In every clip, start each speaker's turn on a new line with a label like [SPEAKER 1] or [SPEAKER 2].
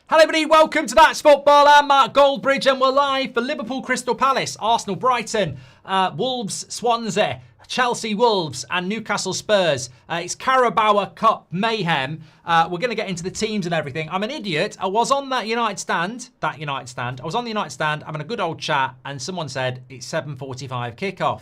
[SPEAKER 1] Hello everybody, welcome to That's Football. I'm Mark Goldbridge and we're live for Liverpool Crystal Palace, Arsenal Brighton, Wolves Swansea, Chelsea Wolves and Newcastle Spurs. It's Carabao Cup mayhem. We're going to get into the teams and everything. I'm an idiot. I was on that United stand. I was on the United stand having a good old chat and someone said it's 7:45 kickoff.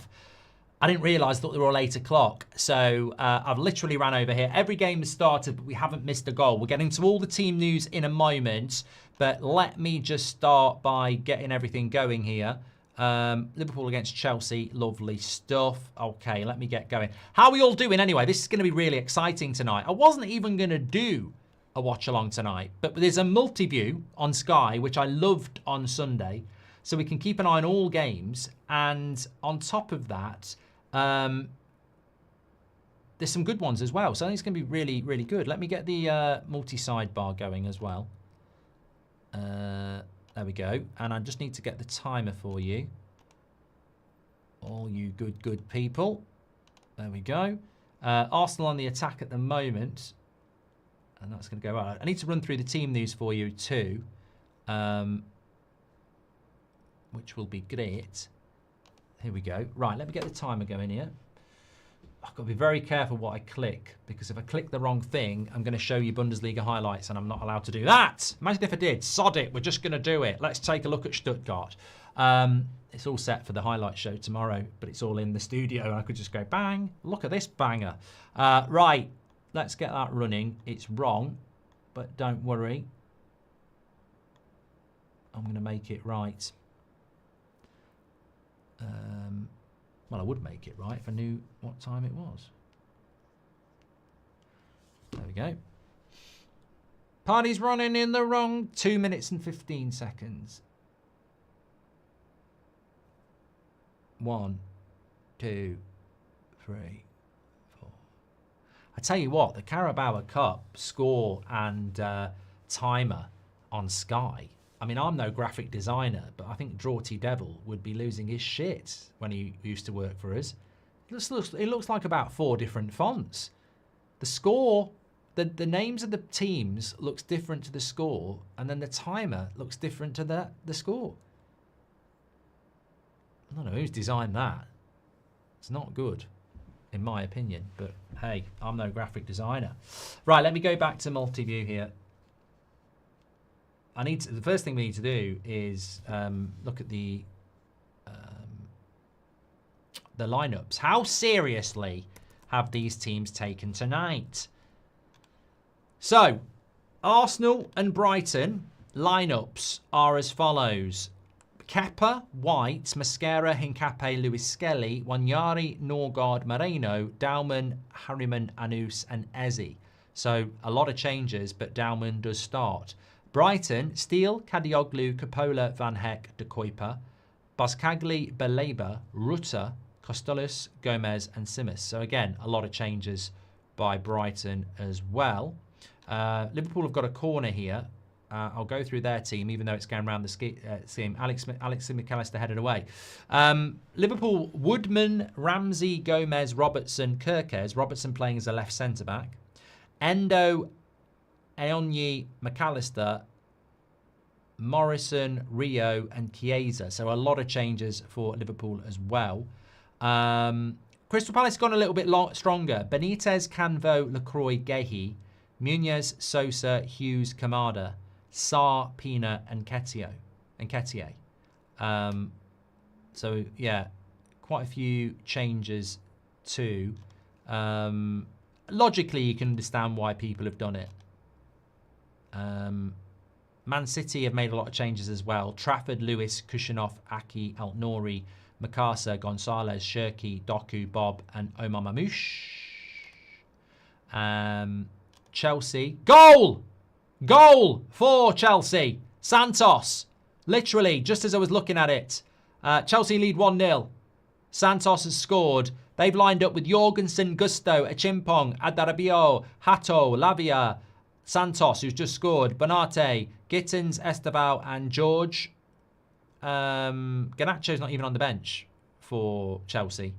[SPEAKER 1] I didn't realise that they were all 8 o'clock. So I've literally ran over here. Every game has started, but we haven't missed a goal. We'll get into all the team news in a moment. But let me just start by getting everything going here. Liverpool against Chelsea. Lovely stuff. Okay, let me get going. How are we all doing anyway? This is going to be really exciting tonight. I wasn't even going to do a watch-along tonight. But there's a multi-view on Sky, which I loved on Sunday. So we can keep an eye on all games. And on top of that... there's some good ones as well. So I think it's going to be really, really good. Let me get the multi-sidebar going as well. There we go. And I just need to get the timer for you. All you good people. There we go. Arsenal on the attack at the moment. And that's going to go out. I need to run through the team news for you too. Which will be great. Here we go. Right, let me get the timer going here. I've got to be very careful what I click, because if I click the wrong thing, I'm going to show you Bundesliga highlights, and I'm not allowed to do that. Imagine if I did. Sod it. We're just going to do it. Let's take a look at Stuttgart. It's all set for the highlight show tomorrow, but it's all in the studio, and I could just go, bang, look at this banger. Right, let's get that running. It's wrong, but don't worry. I'm going to make it right. Well, I would make it right if I knew what time it was. There we go. Party's running in the wrong 2 minutes and 15 seconds. 1, 2, 3, 4. I tell you what, the Carabao Cup score and timer on Sky. I mean, I'm no graphic designer, but I think Drawty Devil would be losing his shit when he used to work for us. It looks like about 4 different fonts. The score, the names of the teams looks different to the score, and then the timer looks different to the score. I don't know who's designed that. It's not good, in my opinion, but hey, I'm no graphic designer. Right, let me go back to multi-view here. The first thing we need to do is look at the lineups. How seriously have these teams taken tonight? So, Arsenal and Brighton lineups are as follows: Kepa, White, Mascara, Hincapié, Lewis Skelly, Wanyari, Norgard, Moreno, Dauman, Harriman, Anus, and Eze. So a lot of changes, but Dauman does start. Brighton, Steele, Kadioglu, Coppola, Van Heck, De Kuyper, Boskagli, Beleba, Rutter, Costellus, Gomez and Simas. So again, a lot of changes by Brighton as well. Liverpool have got a corner here. I'll go through their team, even though it's going around the scheme. Alex McAllister headed away. Liverpool, Woodman, Ramsey, Gomez, Robertson, Kirkes. Robertson playing as a left centre-back. Endo, Aonyi, McAllister, Morrison, Rio, and Chiesa. So a lot of changes for Liverpool as well. Crystal Palace gone a little bit stronger. Benitez, Canvo, Lacroix, Gehi, Munez, Sosa, Hughes, Kamada, Sarr, Pina, and Nketiah. So yeah, quite a few changes too. Logically, you can understand why people have done it. Man City have made a lot of changes as well. Trafford, Lewis, Kushinoff, Aki, Altnouri, Makasa, Gonzalez, Shirky, Doku, Bob, and Omar Mamouche. Chelsea. Goal! Goal for Chelsea. Santos. Literally, just as I was looking at it. Chelsea lead 1-0. Santos has scored. They've lined up with Jorgensen, Gusto, Achimpong, Adarabio, Hato, Lavia, Santos, who's just scored, Bonate, Gittins, Estevao, and George. Garnacho's not even on the bench for Chelsea.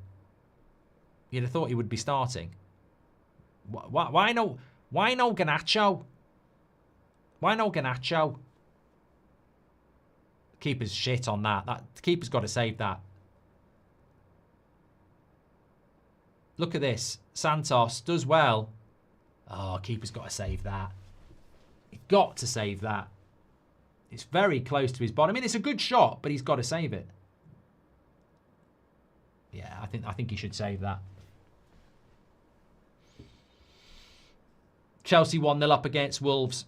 [SPEAKER 1] You'd have thought he would be starting. Why no Garnacho? Why no Garnacho? Keeper's shit on that. The keeper's got to save that. Look at this. Santos does well. Oh, keeper's got to save that. He's got to save that. It's very close to his body. I mean, it's a good shot, but he's got to save it. Yeah, I think he should save that. Chelsea 1-0 up against Wolves.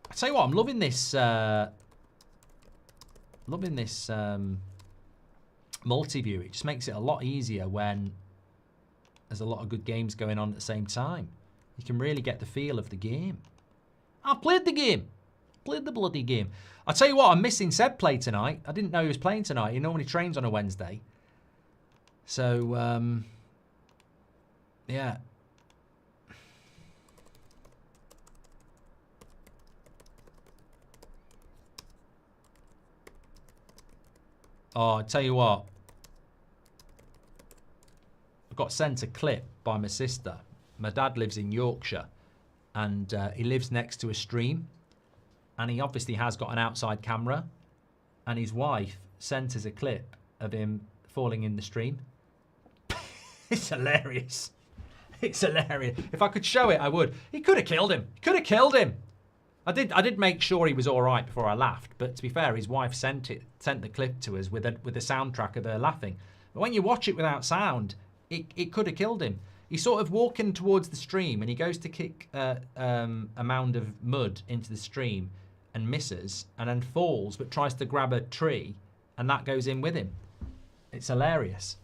[SPEAKER 1] I tell you what, I'm loving this. Multi-view. It just makes it a lot easier when there's a lot of good games going on at the same time. You can really get the feel of the game. I played the game. Played the bloody game. I tell you what, I'm missing Seb play tonight. I didn't know he was playing tonight. He normally trains on a Wednesday. So, yeah. Oh, I tell you what. I got sent a clip by my sister. My dad lives in Yorkshire, and he lives next to a stream, and he obviously has got an outside camera, and his wife sent us a clip of him falling in the stream. It's hilarious. It's hilarious. If I could show it, I would. He could have killed him. He could have killed him. I did make sure he was all right before I laughed, but to be fair, his wife sent the clip to us with a soundtrack of her laughing. But when you watch it without sound, it could have killed him. He's sort of walking towards the stream, and he goes to kick a mound of mud into the stream and misses, and then falls, but tries to grab a tree, and that goes in with him. It's hilarious.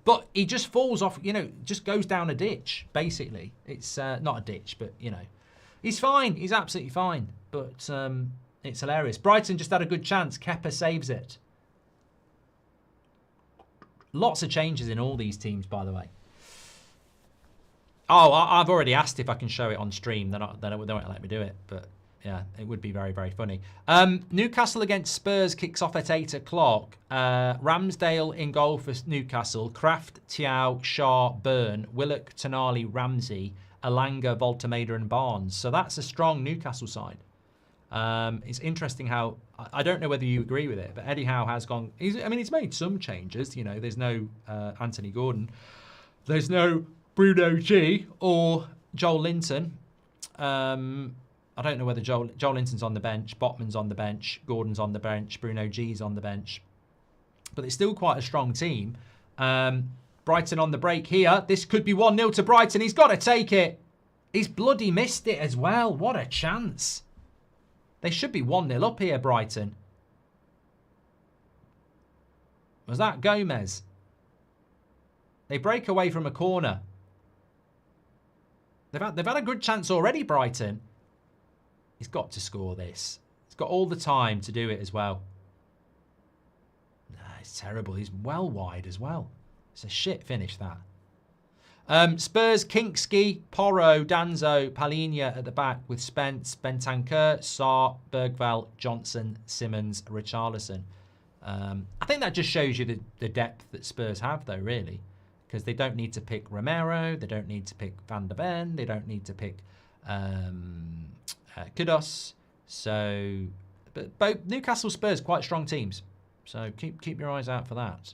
[SPEAKER 1] But he just falls off, just goes down a ditch, basically. It's not a ditch, but, He's fine. He's absolutely fine. But it's hilarious. Brighton just had a good chance. Kepa saves it. Lots of changes in all these teams, by the way. Oh, I've already asked if I can show it on stream. They won't let me do it. But yeah, it would be very, very funny. Newcastle against Spurs kicks off at 8 o'clock. Ramsdale in goal for Newcastle. Kraft, Thiaw, Shaw, Byrne, Willock, Tonali, Ramsey, Alanga, Voltemeda and Barnes. So that's a strong Newcastle side. It's interesting how, I don't know whether you agree with it, but Eddie Howe has gone, he's made some changes. There's no Anthony Gordon. There's no Bruno G or Joel Linton. I don't know whether Joel Linton's on the bench, Botman's on the bench, Gordon's on the bench, Bruno G's on the bench. But it's still quite a strong team. Brighton on the break here. This could be 1-0 to Brighton. He's got to take it. He's bloody missed it as well. What a chance. They should be 1-0 up here, Brighton. Was that Gomez? They break away from a corner. They've had a good chance already, Brighton. He's got to score this. He's got all the time to do it as well. Nah, it's terrible. He's well wide as well. It's a shit finish, that. Spurs, Kinksky, Porro, Danzo, Palhinha at the back with Spence, Bentancur, Sarr, Bergvall, Johnson, Simmons, Richarlison. I think that just shows you the depth that Spurs have, though, really. Because they don't need to pick Romero, they don't need to pick Van der Ven, they don't need to pick Kudos. So, but both Newcastle, Spurs, quite strong teams. So keep your eyes out for that.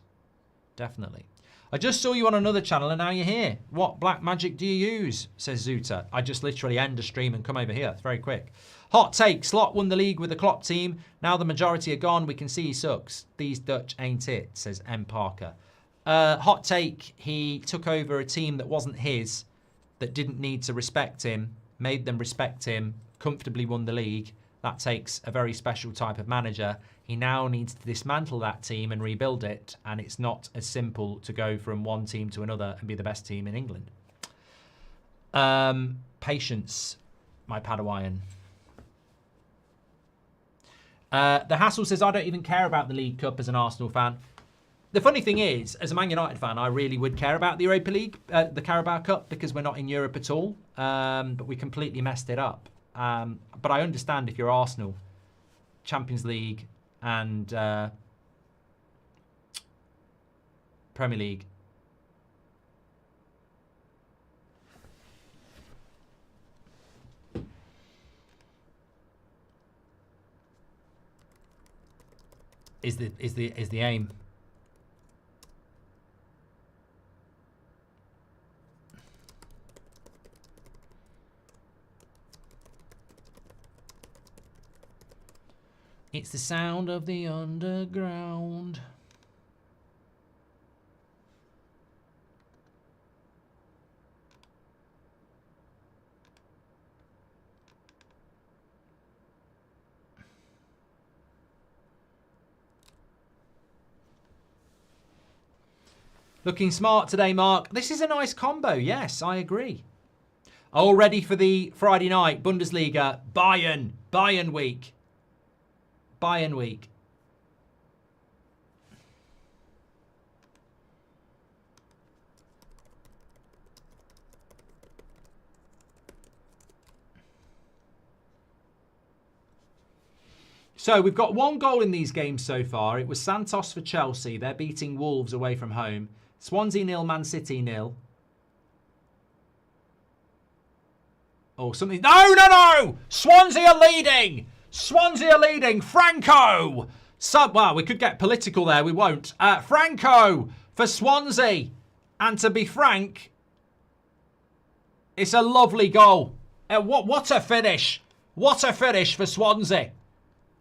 [SPEAKER 1] Definitely. I just saw you on another channel and now you're here. What black magic do you use? Says Zuta. I just literally end a stream and come over here. It's very quick. Hot take. Slot won the league with the Klopp team. Now the majority are gone. We can see he sucks. These Dutch ain't it, says M. Parker. Hot take. He took over a team that wasn't his, that didn't need to respect him, made them respect him, comfortably won the league. That takes a very special type of manager. He now needs to dismantle that team and rebuild it, and it's not as simple to go from one team to another and be the best team in England. Patience, my Padawan. The Hassel says, I don't even care about the League Cup as an Arsenal fan. The funny thing is, as a Man United fan, I really would care about the Europa League, the Carabao Cup, because we're not in Europe at all, but we completely messed it up. But I understand if you're Arsenal, Champions League and Premier League. is the aim. It's the sound of the underground. Looking smart today, Mark. This is a nice combo. Yes, I agree. All ready for the Friday night Bundesliga Bayern week. Bayern week. So we've got 1 goal in these games so far. It was Santos for Chelsea. They're beating Wolves away from home. Swansea 0, Man City 0. Oh, something. No! Swansea are leading. Swansea are leading. Franco. Well, we could get political there. We won't. Franco for Swansea. And to be frank, it's a lovely goal. What a finish. What a finish for Swansea.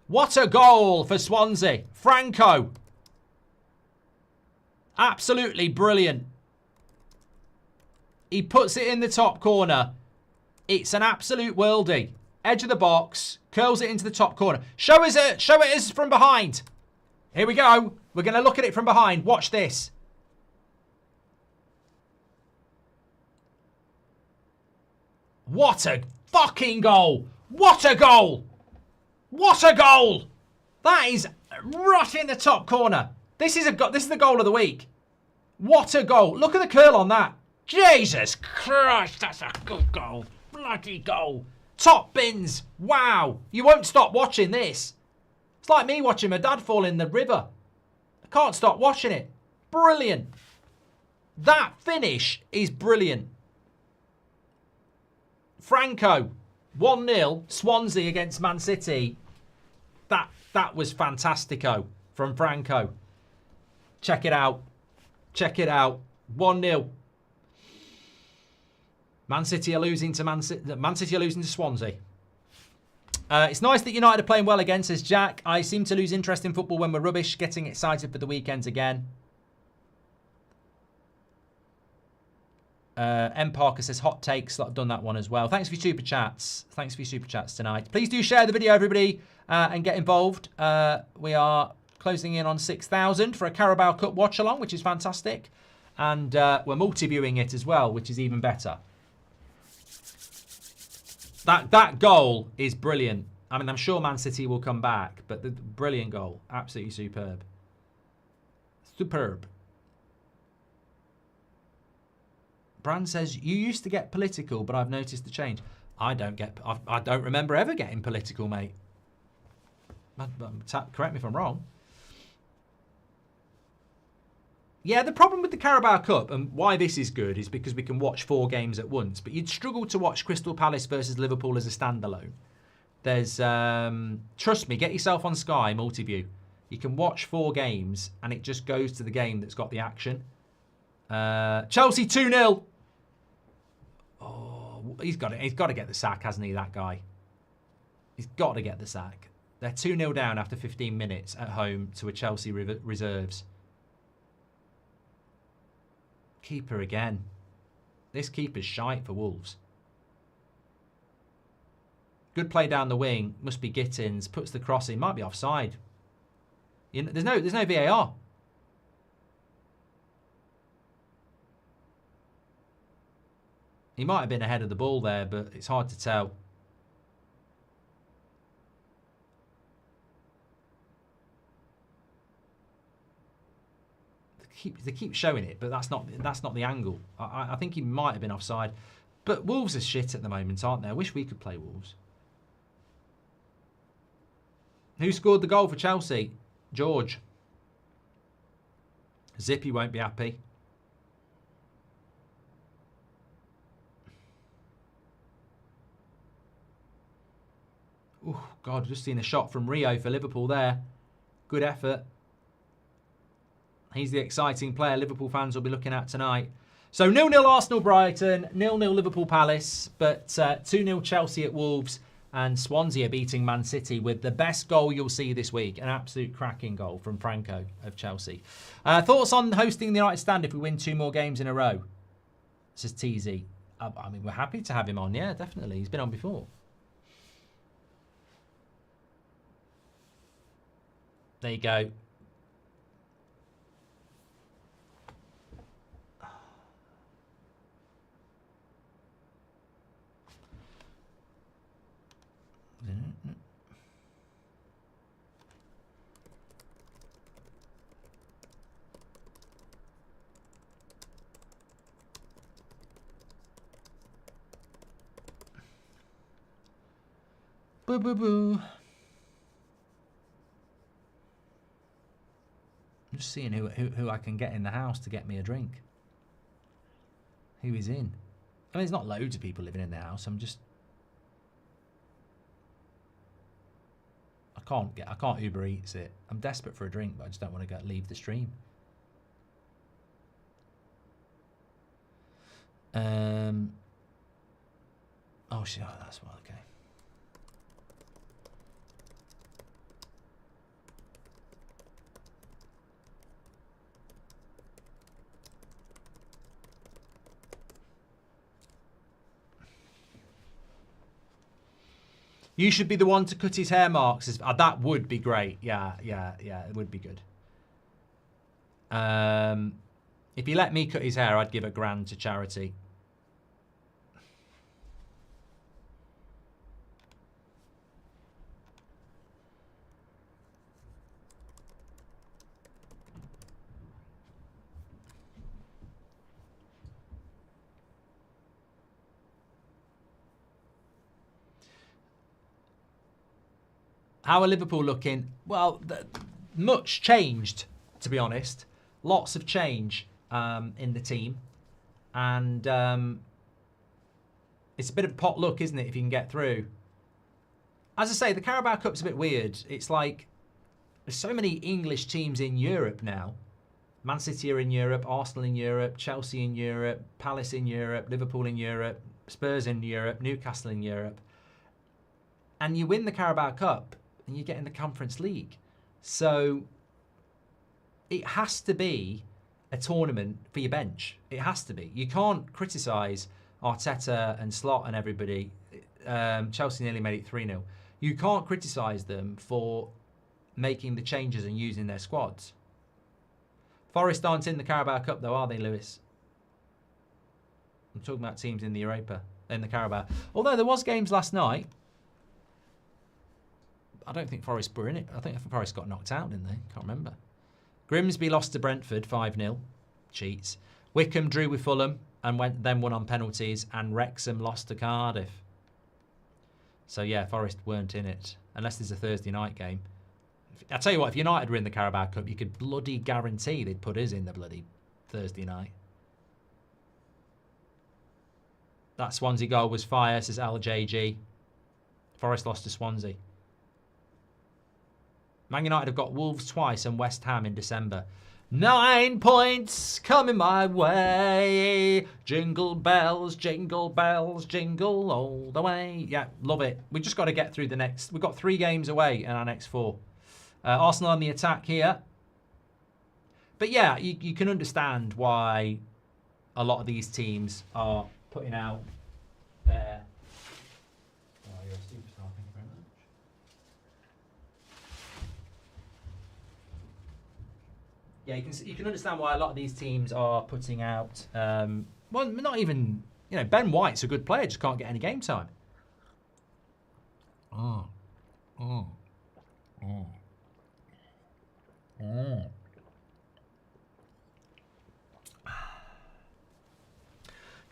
[SPEAKER 1] What a goal for Swansea. Franco. Absolutely brilliant. He puts it in the top corner. It's an absolute worldie. Edge of the box. Curls it into the top corner. Show it from behind. Here we go. We're going to look at it from behind. Watch this. What a fucking goal. What a goal. What a goal. That is right in the top corner. This is the goal of the week. What a goal. Look at the curl on that. Jesus Christ, that's a good goal. Bloody goal. Top bins. Wow. You won't stop watching this. It's like me watching my dad fall in the river. I can't stop watching it. Brilliant. That finish is brilliant. Franco. 1-0. Swansea against Man City. That was fantastico from Franco. Check it out. Check it out. 1-0. Man City are losing to Man City are losing to Swansea. It's nice that United are playing well again, says Jack. I seem to lose interest in football when we're rubbish. Getting excited for the weekends again. M. Parker says hot takes. I've done that one as well. Thanks for your super chats. Thanks for your super chats tonight. Please do share the video, everybody, and get involved. We are closing in on 6,000 for a Carabao Cup watch-along, which is fantastic. And we're multi-viewing it as well, which is even better. That goal is brilliant. I mean, I'm sure Man City will come back, but the brilliant goal. Absolutely superb. Superb. Brand says, you used to get political, but I've noticed the change. I don't remember ever getting political, mate. Correct me if I'm wrong. Yeah, the problem with the Carabao Cup and why this is good is because we can watch 4 games at once. But you'd struggle to watch Crystal Palace versus Liverpool as a standalone. There's, trust me, get yourself on Sky Multiview. You can watch 4 games and it just goes to the game that's got the action. Chelsea 2-0. Oh, he's got to get the sack, hasn't he, that guy? He's got to get the sack. They're 2-0 down after 15 minutes at home to a Chelsea reserves. Keeper again. This keeper's shite for Wolves. Good play down the wing. Must be Gittins. Puts the cross in. Might be offside. You know, there's no VAR. He might have been ahead of the ball there, but it's hard to tell. They keep showing it, but that's not the angle. I think he might have been offside. But Wolves are shit at the moment, aren't they? I wish we could play Wolves. Who scored the goal for Chelsea? George. Zippy won't be happy. Oh, God, just seen a shot from Rio for Liverpool there. Good effort. He's the exciting player Liverpool fans will be looking at tonight. So 0-0 Arsenal-Brighton, 0-0 Liverpool-Palace, but 2-0 Chelsea at Wolves, and Swansea beating Man City with the best goal you'll see this week. An absolute cracking goal from Franco of Chelsea. Thoughts on hosting the United Stand if we win 2 more games in a row? Says TZ. I mean, we're happy to have him on. Yeah, definitely. He's been on before. There you go. Boo boo boo. I'm just seeing who I can get in the house to get me a drink. Who is in? I mean, there's not loads of people living in the house. I can't Uber Eats it. I'm desperate for a drink, but I just don't want to leave the stream. Oh shit, that's well, okay. You should be the one to cut his hair, Marks. That would be great. Yeah, it would be good. If he let me cut his hair, I'd give £1,000 to charity. How are Liverpool looking? Well, much changed, to be honest. Lots of change in the team. And it's a bit of potluck, isn't it, if you can get through. As I say, the Carabao Cup's a bit weird. It's like there's so many English teams in Europe now. Man City are in Europe, Arsenal in Europe, Chelsea in Europe, Palace in Europe, Liverpool in Europe, Spurs in Europe, Newcastle in Europe. And you win the Carabao Cup and you get in the Conference League. So it has to be a tournament for your bench. It has to be. You can't criticise Arteta and Slot and everybody. Chelsea nearly made it 3-0. You can't criticise them for making the changes and using their squads. Forest aren't in the Carabao Cup though, are they, Lewis? I'm talking about teams in the Europa, in the Carabao. Although there was games last night. I don't think Forest were in it. I think Forest got knocked out, didn't they? Can't remember. Grimsby lost to Brentford 5-0. Cheats. Wickham drew with Fulham and then won on penalties. And Wrexham lost to Cardiff. So yeah, Forest weren't in it. Unless there's a Thursday night game. I'll tell you what, if United were in the Carabao Cup, you could bloody guarantee they'd put us in the bloody Thursday night. That Swansea goal was fire, says LJG. Forest lost to Swansea. Man United have got Wolves twice and West Ham in December. 9 points coming my way. Jingle bells, jingle all the way. Yeah, love it. We've just got to get through the next. We've got 3 games away in our next 4. Arsenal on the attack here. But yeah, you can understand why a lot of these teams are putting out their... Oh, you're a superstar. Thank you very much. Yeah, you can understand why a lot of these teams are putting out... well, not even... You know, Ben White's a good player, just can't get any game time.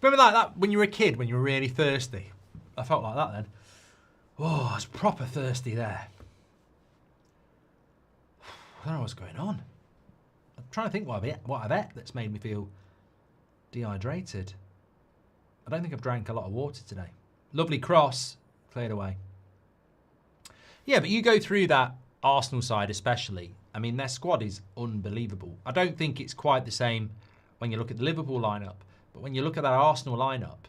[SPEAKER 1] Remember that when you were a kid, when you were really thirsty? I felt like that then. Oh, I was proper thirsty there. I don't know what's going on. I'm trying to think what I've ate that's made me feel dehydrated. I don't think I've drank a lot of water today. Lovely cross, cleared away. Yeah, but you go through that Arsenal side especially, I mean, their squad is unbelievable. I don't think it's quite the same when you look at the Liverpool lineup, but when you look at that Arsenal lineup,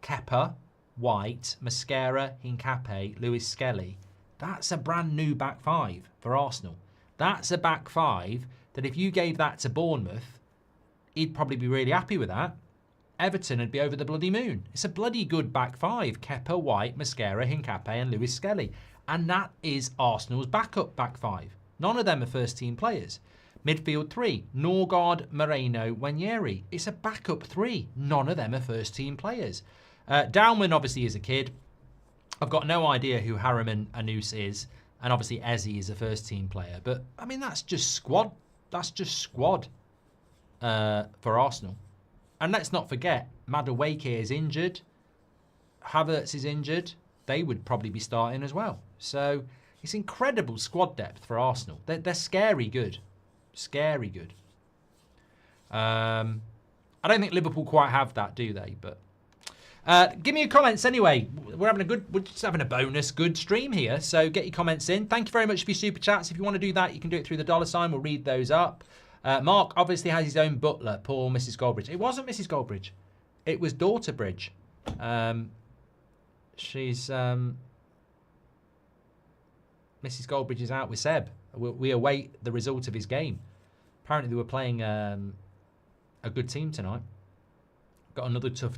[SPEAKER 1] Kepa, White, Mascara, Hincapié, Lewis Skelly, that's a brand new back five for Arsenal. That's a back five that if you gave that to Bournemouth, he'd probably be really happy with that. Everton would be over the bloody moon. It's a bloody good back five. Kepa, White, Mascara, Hincapié and Lewis Skelly. And that is Arsenal's backup back five. None of them are first-team players. Midfield three, Norgard, Moreno, Wanyeri. It's a backup three. None of them are first-team players. Downman obviously is a kid. I've got no idea who Harriman Anus is. And obviously Eze is a first-team player. But, I mean, that's just squad. That's just squad for Arsenal. And let's not forget, Madueke is injured. Havertz is injured. They would probably be starting as well. So it's incredible squad depth for Arsenal. They're scary good. Scary good. I don't think Liverpool quite have that, do they? But give me your comments anyway. We're just having a bonus good stream here. So get your comments in. Thank you very much for your super chats. If you want to do that, you can do it through the $sign. We'll read those up. Mark obviously has his own butler, poor Mrs. Goldbridge. It wasn't Mrs. Goldbridge. It was Daughter Bridge. She's... Mrs. Goldbridge is out with Seb. We await the result of his game. Apparently they were playing a good team tonight. Got another tough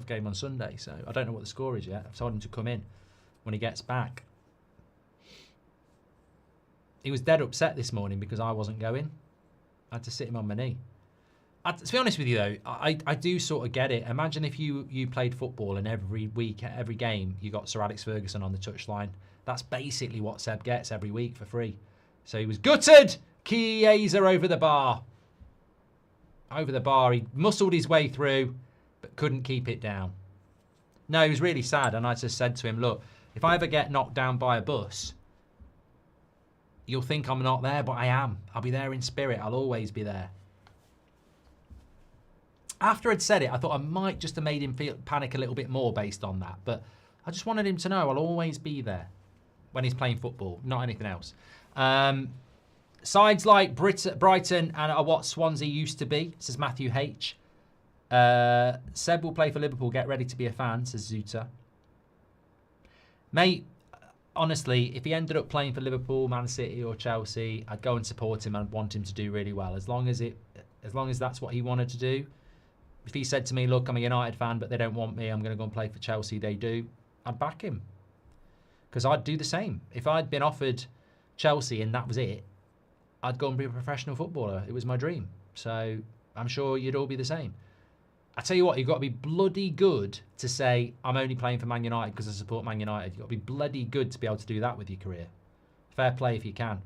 [SPEAKER 1] game on Sunday, so I don't know what the score is yet. I've told him to come in when he gets back. He was dead upset this morning because I wasn't going. I had to sit him on my knee. To be honest with you, though, I do sort of get it. Imagine if you played football and every week, every game, you got Sir Alex Ferguson on the touchline. That's basically what Seb gets every week for free. So he was gutted. Chiesa over the bar. Over the bar. He muscled his way through, but couldn't keep it down. No, he was really sad. And I just said to him, look, if I ever get knocked down by a bus, you'll think I'm not there, but I am. I'll be there in spirit. I'll always be there. After I'd said it, I thought I might just have made him panic a little bit more based on that. But I just wanted him to know I'll always be there when he's playing football, not anything else. Sides like Brighton and are what Swansea used to be, says Matthew H. Seb will play for Liverpool. Get ready to be a fan, says Zuta. Mate, honestly, if he ended up playing for Liverpool, Man City or Chelsea, I'd go and support him and want him to do really well. As long as that's what he wanted to do. If he said to me, look, I'm a United fan, but they don't want me, I'm going to go and play for Chelsea, they do, I'd back him. Because I'd do the same. If I'd been offered Chelsea and that was it, I'd go and be a professional footballer. It was my dream. So I'm sure you'd all be the same. I tell you what, you've got to be bloody good to say, I'm only playing for Man United because I support Man United. You've got to be bloody good to be able to do that with your career. Fair play if you can.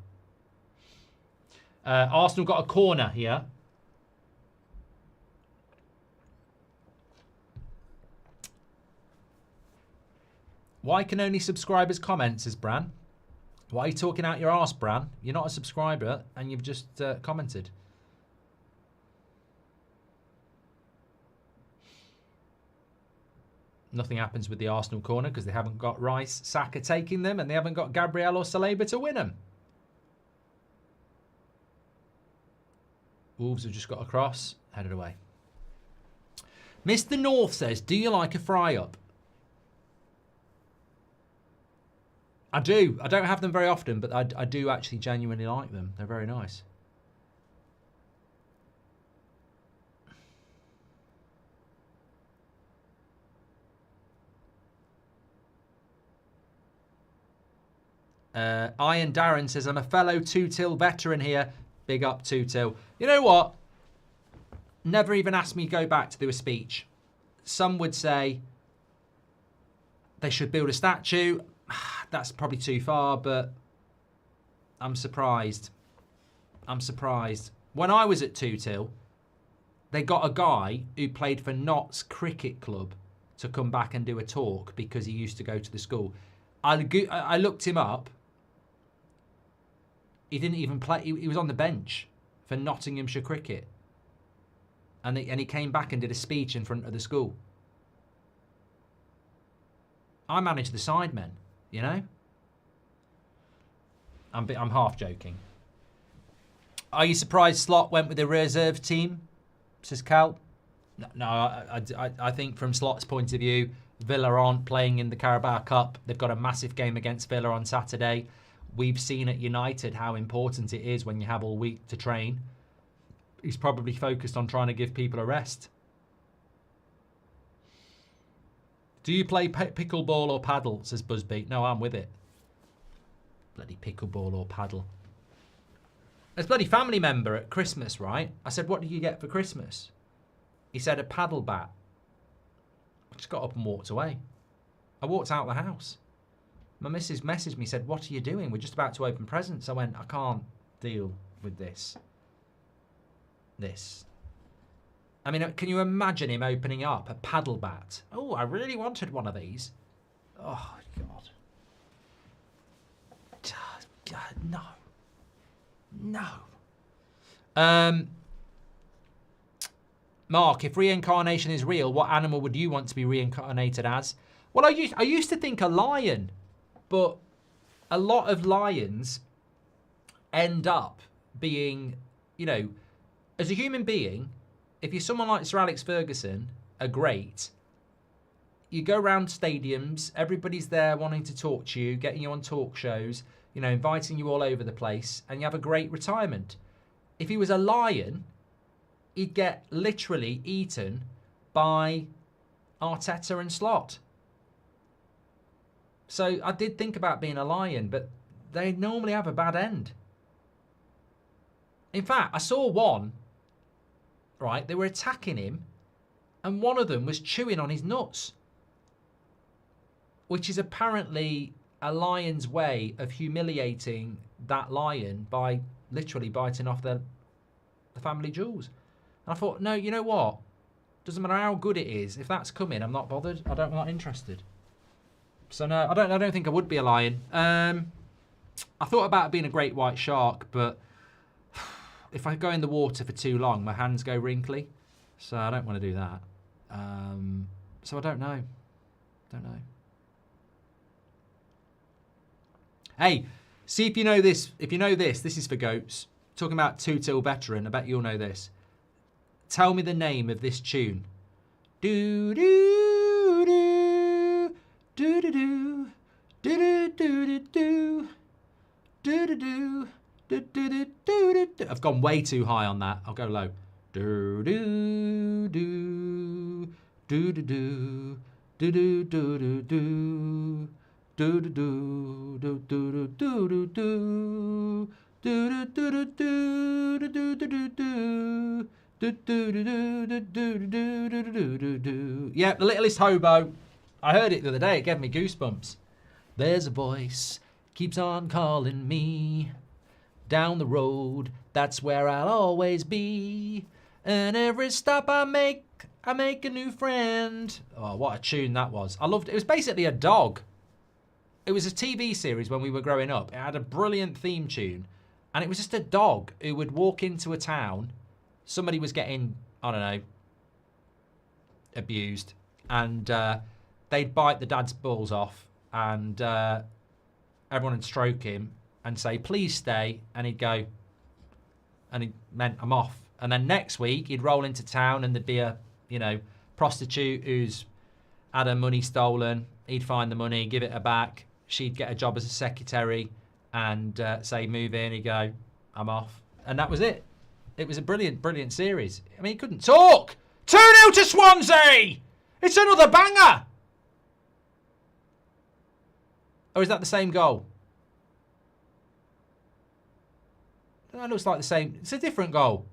[SPEAKER 1] Arsenal got a corner here. Why can only subscribers comment, says Bran? Why are you talking out your arse, Bran? You're not a subscriber and you've just commented. Nothing happens with the Arsenal corner because they haven't got Rice, Saka taking them and they haven't got Gabriel or Saliba to win them. Wolves have just got across, headed away. Mr. North says, do you like a fry-up? I do. I don't have them very often, but I do actually genuinely like them. They're very nice. Ian Darren says, I'm a fellow two-till veteran here. Big up two-till. You know what? Never even asked me to go back to do a speech. Some would say they should build a statue. That's probably too far, but I'm surprised. I'm surprised. When I was at Two-Till, they got a guy who played for Notts Cricket Club to come back and do a talk because he used to go to the school. I looked him up. He didn't even play. He was on the bench for Nottinghamshire Cricket. And he came back and did a speech in front of the school. I managed the sidemen. You know? I'm half joking. Are you surprised Slot went with the reserve team? Says Cal. No, I think from Slot's point of view, Villa aren't playing in the Carabao Cup. They've got a massive game against Villa on Saturday. We've seen at United how important it is when you have all week to train. He's probably focused on trying to give people a rest. Do you play pickleball or paddle, says Buzzbeat. No, I'm with it. Bloody pickleball or paddle. There's a bloody family member at Christmas, right? I said, what did you get for Christmas? He said, a paddle bat. I just got up and walked away. I walked out of the house. My missus messaged me, said, what are you doing? We're just about to open presents. I went, I can't deal with this. I mean, can you imagine him opening up a paddle bat? Oh, I really wanted one of these. Oh, God. God, no. Mark, if reincarnation is real, what animal would you want to be reincarnated as? Well, I used to think a lion, but a lot of lions end up being, you know, as a human being, if you're someone like Sir Alex Ferguson, a great, you go around stadiums, everybody's there wanting to talk to you, getting you on talk shows, you know, inviting you all over the place, and you have a great retirement. If he was a lion, he'd get literally eaten by Arteta and Slot. So I did think about being a lion, but they normally have a bad end. In fact, I saw one, right, they were attacking him, and one of them was chewing on his nuts, which is apparently a lion's way of humiliating that lion by literally biting off the family jewels. And I thought, no, you know what? Doesn't matter how good it is. If that's coming, I'm not bothered. I'm not interested. So no, I don't think I would be a lion. I thought about being a great white shark, but if I go in the water for too long, my hands go wrinkly. So I don't want to do that. So I don't know. Hey, see if you know this. If you know this, this is for goats. Talking about 2-till veteran, I bet you'll know this. Tell me the name of this tune. Do do do do do do do do do do do do. I've gone way too high on that. I'll go low. Do do do do do do do do do do. Do do do do do do do do do do do do do. Yeah, The Littlest Hobo. I heard it the other day. It gave me goosebumps. There's a voice keeps on calling me down the road. That's where I'll always be. And every stop I make a new friend. Oh, what a tune that was! I loved it. It was basically a dog. It was a TV series when we were growing up. It had a brilliant theme tune. And it was just a dog who would walk into a town. Somebody was getting, I don't know, abused. And they'd bite the dad's balls off. And everyone would stroke him and say, please stay. And he'd go, and he meant, I'm off. And then next week, he'd roll into town and there'd be a, you know, prostitute who's had her money stolen. He'd find the money, give it her back. She'd get a job as a secretary and say, move in. He'd go, I'm off. And that was it. It was a brilliant, brilliant series. I mean, he couldn't talk. 2-0 to Swansea. It's another banger. Or is that the same goal? That looks like the same. It's a different goal.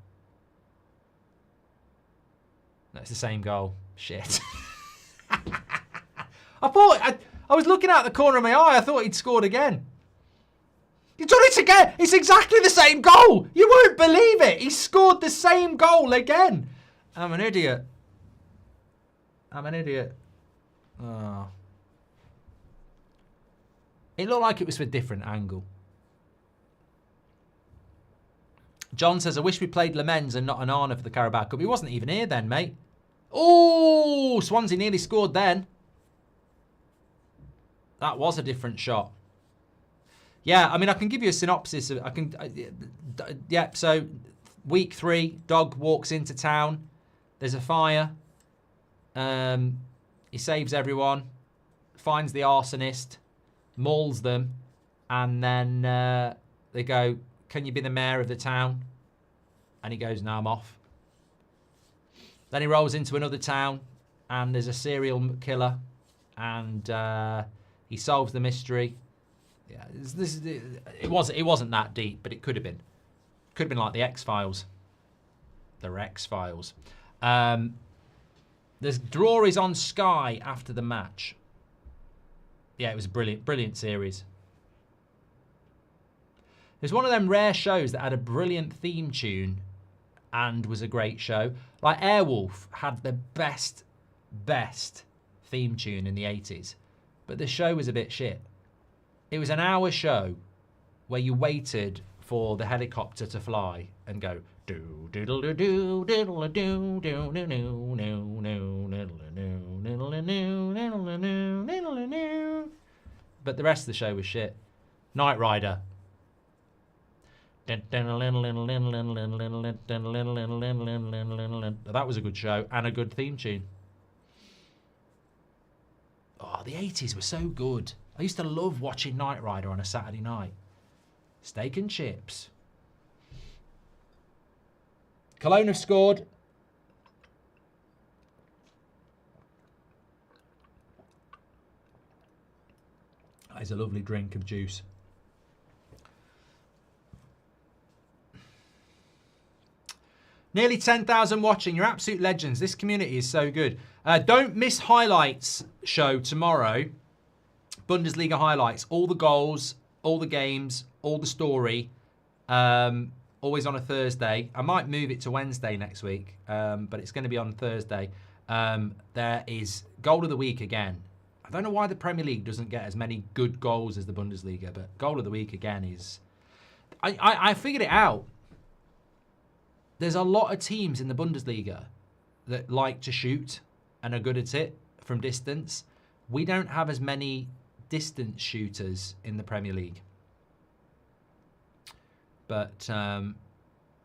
[SPEAKER 1] No, it's the same goal. Shit. I was looking out the corner of my eye. I thought he'd scored again. He's done it again. It's exactly the same goal. You won't believe it. He scored the same goal again. I'm an idiot. Oh. It looked like it was from a different angle. John says, I wish we played Lamens and not an Arna for the Carabao Cup. He wasn't even here then, mate. Oh, Swansea nearly scored then. That was a different shot. Yeah, I mean, I can give you a synopsis. yeah, so week 3, dog walks into town. There's a fire. He saves everyone, finds the arsonist, mauls them, and then they go, can you be the mayor of the town? And he goes, no, I'm off. Then he rolls into another town, and there's a serial killer, and he solves the mystery. Yeah, it wasn't that deep, but it could have been. Could have been like the X-Files. The X-Files. The draw is on Sky after the match. Yeah, it was a brilliant series. It was one of them rare shows that had a brilliant theme tune and was a great show. Like Airwolf had the best theme tune in the 80s, but the show was a bit shit. It was an hour show where you waited for the helicopter to fly and go do diddle do do diddle do do do do do. But the rest of the show was shit. Knight Rider. That was a good show and a good theme tune. Oh, the 80s were so good. I used to love watching Knight Rider on a Saturday night. Steak and chips. Cologne have scored. That is a lovely drink of juice. Nearly 10,000 watching. You're absolute legends. This community is so good. Don't miss highlights show tomorrow. Bundesliga highlights. All the goals, all the games, all the story. Always on a Thursday. I might move it to Wednesday next week, but it's going to be on Thursday. There is goal of the week again. I don't know why the Premier League doesn't get as many good goals as the Bundesliga, but goal of the week again is... I figured it out. There's a lot of teams in the Bundesliga that like to shoot and are good at it from distance. We don't have as many distance shooters in the Premier League. But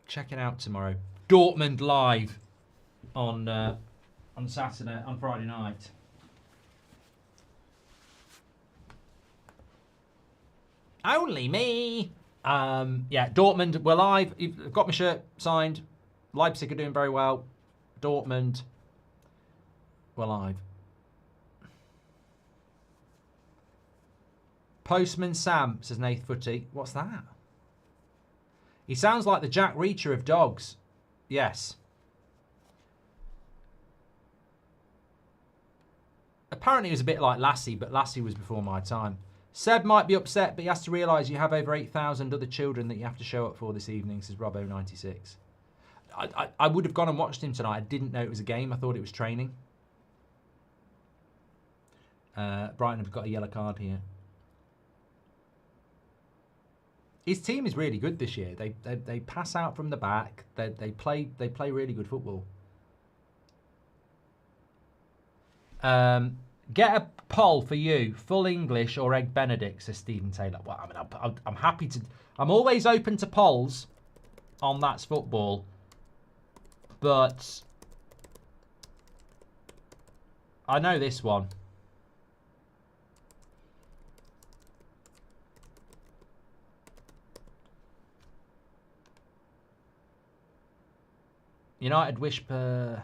[SPEAKER 1] check it out tomorrow. Dortmund live on Saturday, on Friday night. Only me. Yeah, Dortmund, we're live. I've got my shirt signed. Leipzig are doing very well. Dortmund, we're live. Postman Sam, says Nath Footy. What's that? He sounds like the Jack Reacher of dogs. Yes. Apparently he was a bit like Lassie, but Lassie was before my time. Seb might be upset, but he has to realise you have over 8,000 other children that you have to show up for this evening, says Robbo96. I would have gone and watched him tonight. I didn't know it was a game. I thought it was training. Brighton have got a yellow card here. His team is really good this year. They pass out from the back. They play really good football. Get a poll for you, full English or Egg Benedict, says Stephen Taylor. Well, I mean, I'm happy to. I'm always open to polls on That's Football, but I know this one. United Whisper.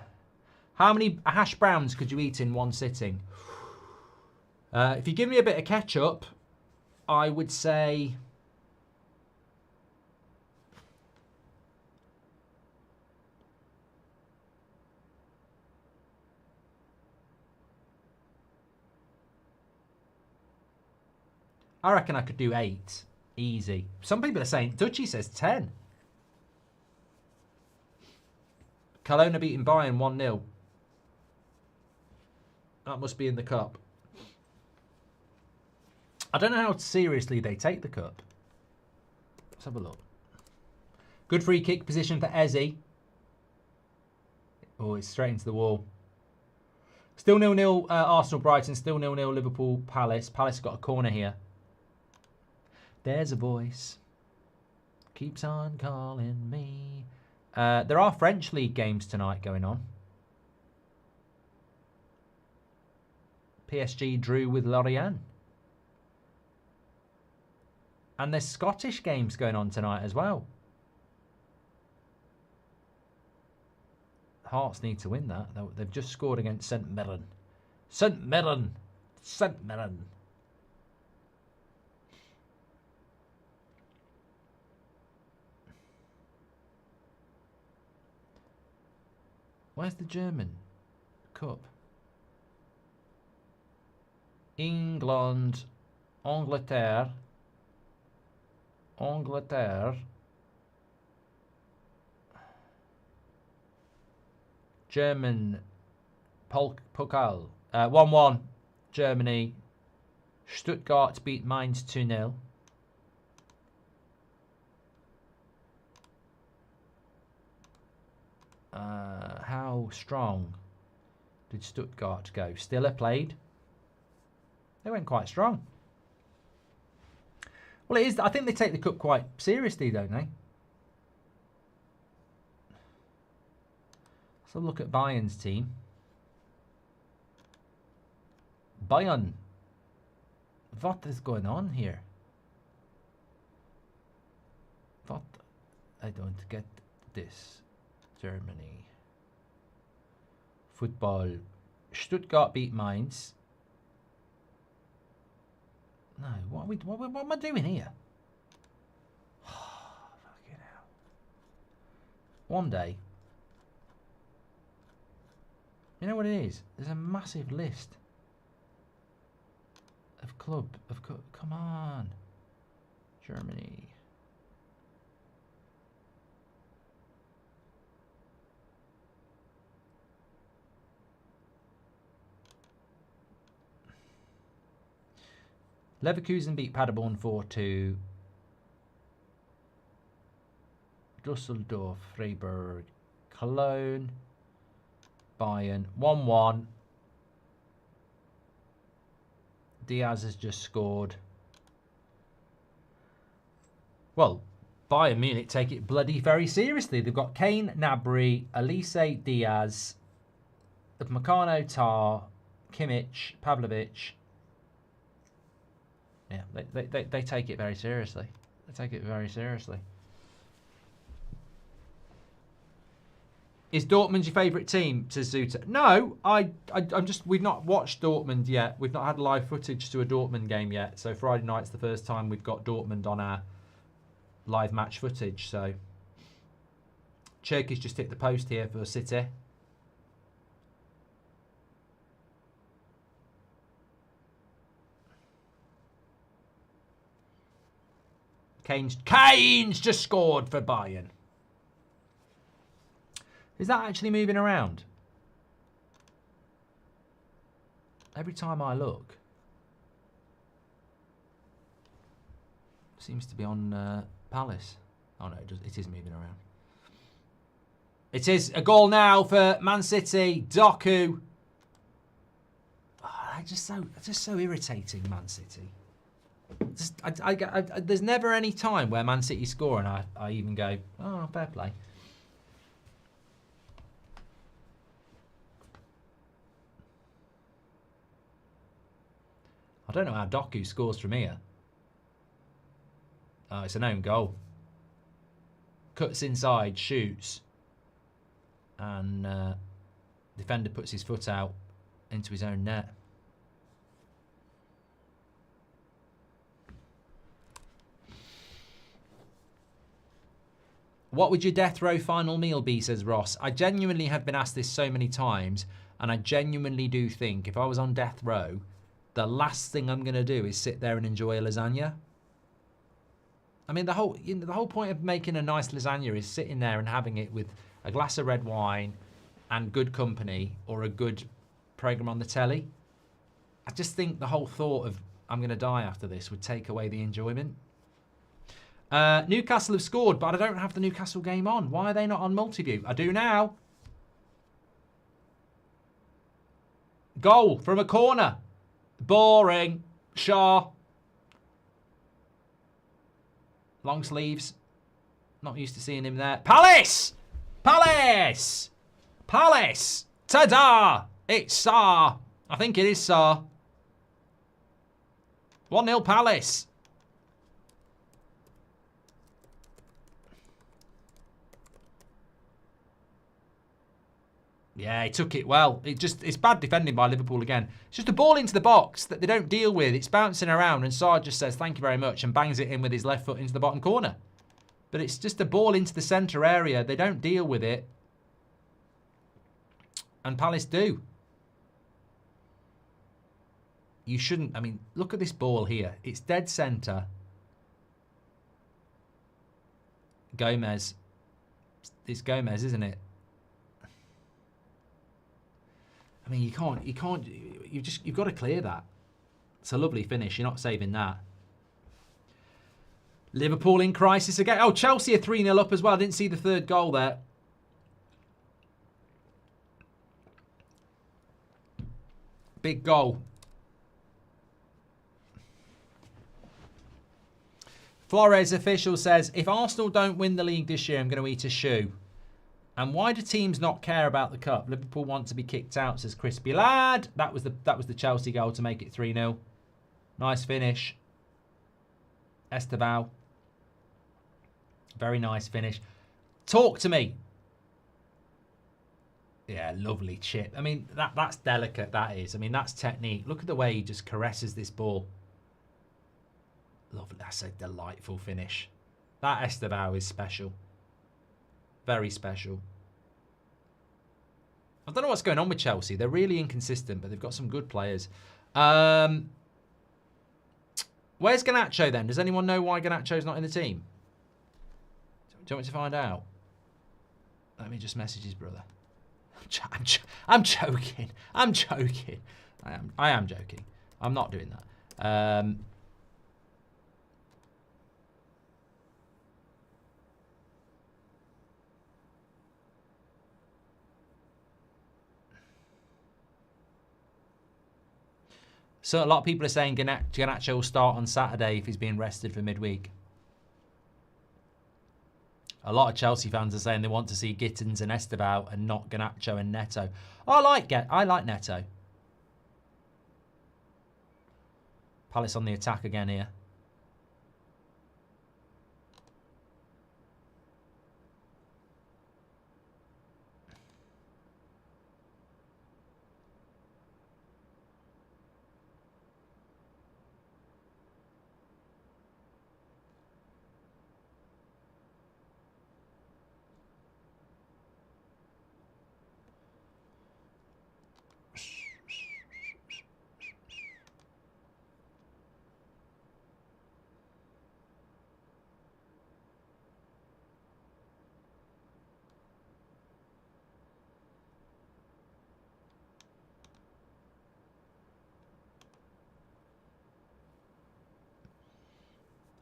[SPEAKER 1] How many hash browns could you eat in one sitting? If you give me a bit of ketchup, I would say... I reckon I could do 8. Easy. Some people are saying... Dutchy says 10. Cologne are beating Bayern 1-0. That must be in the cup. I don't know how seriously they take the cup. Let's have a look. Good free kick position for Eze. Oh, it's straight into the wall. Still 0-0 Arsenal-Brighton. Still 0-0 Liverpool-Palace. Palace got a corner here. There's a voice. keeps on calling me. There are French League games tonight going on. PSG drew with Lorient. And there's Scottish games going on tonight as well. Hearts need to win that. They've just scored against St Mirren. St Mirren. St Mirren. Where's the German Cup? England, Angleterre, German Pokal, 1-1, Germany. Stuttgart beat Mainz 2-0. How strong did Stuttgart go? Stiller played. They went quite strong. Well, it is. I think they take the cup quite seriously, don't they? Let's have a look at Bayern's team. Bayern. What is going on here? What? I don't get this. Germany. Football. Stuttgart beat Mainz. No, what am I doing here? Fucking hell. One day. You know what it is? There's a massive list of come on. Germany. Leverkusen beat Paderborn 4-2. Dusseldorf, Freiburg, Cologne, Bayern 1-1. Diaz has just scored. Well, Bayern Munich take it bloody very seriously. They've got Kane, Gnabry, Elise, Diaz, Upamecano, Tar, Kimmich, Pavlovic. Yeah, they take it very seriously. They take it very seriously. Is Dortmund your favourite team? Says Zuta. No, I'm just. We've not watched Dortmund yet. We've not had live footage to a Dortmund game yet. So Friday night's the first time we've got Dortmund on our live match footage. So Cherky's just hit the post here for City. Kane's just scored for Bayern. Is that actually moving around? Every time I look, seems to be on Palace. Oh no, it is moving around. It is a goal now for Man City. Doku. Oh, just so irritating, Man City. There's never any time where Man City score and I even go, oh, fair play. I don't know how Doku scores from here. Oh, it's an own goal. Cuts inside, shoots. And defender puts his foot out into his own net. What would your death row final meal be, says Ross. I genuinely have been asked this so many times, and I genuinely do think if I was on death row, the last thing I'm going to do is sit there and enjoy a lasagna. I mean, the whole point of making a nice lasagna is sitting there and having it with a glass of red wine and good company or a good programme on the telly. I just think the whole thought of I'm going to die after this would take away the enjoyment. Newcastle have scored, but I don't have the Newcastle game on. Why are they not on multi-view? I do now. Goal from a corner. Boring. Shaw. Long sleeves. Not used to seeing him there. Palace! Palace! Palace! Ta-da! It's Sarr. I think it is Sarr. 1-0 Palace. Yeah, he took it well. It's bad defending by Liverpool again. It's just a ball into the box that they don't deal with. It's bouncing around and Sarr just says thank you very much and bangs it in with his left foot into the bottom corner. But it's just a ball into the centre area. They don't deal with it. And Palace do. You shouldn't... I mean, look at this ball here. It's dead centre. Gomez. It's Gomez, isn't it? I mean, you've got to clear that. It's a lovely finish. You're not saving that. Liverpool in crisis again. Oh, Chelsea are 3-0 up as well. I didn't see the third goal there. Big goal. Flores official says, if Arsenal don't win the league this year, I'm going to eat a shoe. And why do teams not care about the cup? Liverpool want to be kicked out, says Crispy Lad. That was the Chelsea goal to make it 3-0. Nice finish. Esteban. Very nice finish. Talk to me. Yeah, lovely chip. I mean, that's delicate, that is. I mean, that's technique. Look at the way he just caresses this ball. Lovely. That's a delightful finish. That Esteban is special. Very special. I don't know what's going on with Chelsea. They're really inconsistent, but they've got some good players. Where's Garnacho then? Does anyone know why Garnacho's not in the team? Do you want me to find out? Let me just message his brother. I'm joking. I'm joking. I am joking. I'm not doing that. So a lot of people are saying Garnacho will start on Saturday if he's being rested for midweek. A lot of Chelsea fans are saying they want to see Gittins and Esteban and not Garnacho and Neto. Oh, I like Neto. Palace on the attack again here.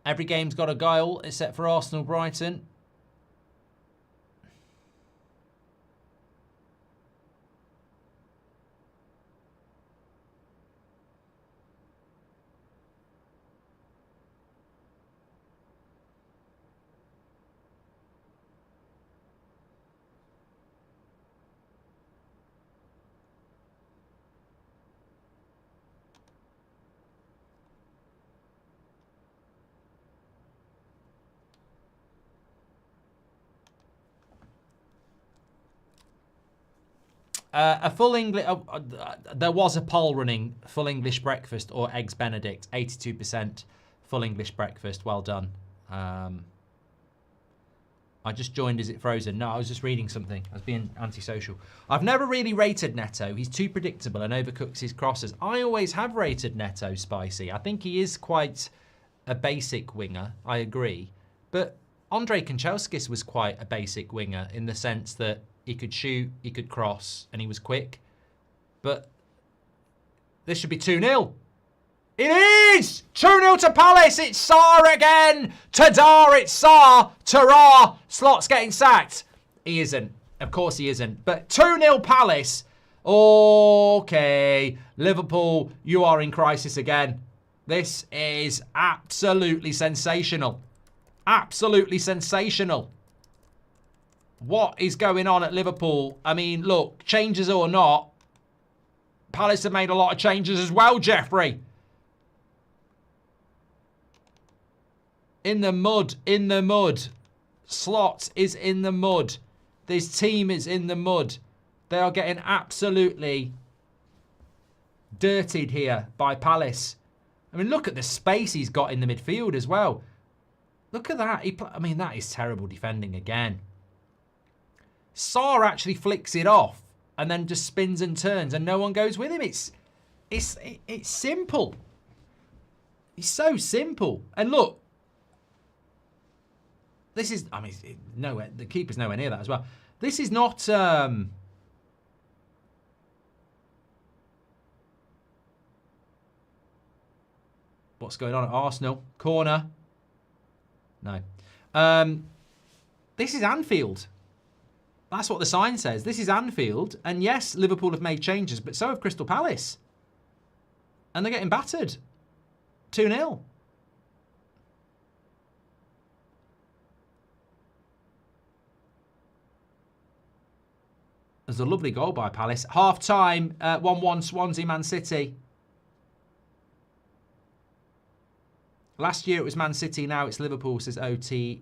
[SPEAKER 1] Every game's got a goal, except for Arsenal-Brighton. A full English... there was a poll running, full English breakfast or eggs Benedict. 82% full English breakfast. Well done. I just joined. Is it frozen? No, I was just reading something. I was being antisocial. I've never really rated Neto. He's too predictable and overcooks his crosses. I always have rated Neto spicy. I think he is quite a basic winger. I agree. But Andrei Kanchelskis was quite a basic winger in the sense that he could shoot, he could cross, and he was quick. But this should be 2-0. It is! 2-0 to Palace. It's Sarr again. Ta-da, it's Sarr. Ta-ra. Slot's getting sacked. He isn't. Of course he isn't. But 2-0 Palace. Okay. Liverpool, you are in crisis again. This is absolutely sensational. Absolutely sensational. What is going on at Liverpool? I mean, look, changes or not, Palace have made a lot of changes as well, Jeffrey. In the mud, in the mud. Slot is in the mud. This team is in the mud. They are getting absolutely dirtied here by Palace. I mean, look at the space he's got in the midfield as well. Look at that. I mean, that is terrible defending again. Sarr actually flicks it off and then just spins and turns and no one goes with him. It's simple. It's so simple. And look, this is, I mean, nowhere, the keeper's nowhere near that as well. This is not, what's going on at Arsenal? Corner. No. This is Anfield. That's what the sign says. This is Anfield. And yes, Liverpool have made changes, but so have Crystal Palace. And they're getting battered. 2-0. There's a lovely goal by Palace. Half time, 1-1 Swansea, Man City. Last year it was Man City, now it's Liverpool, says OTG.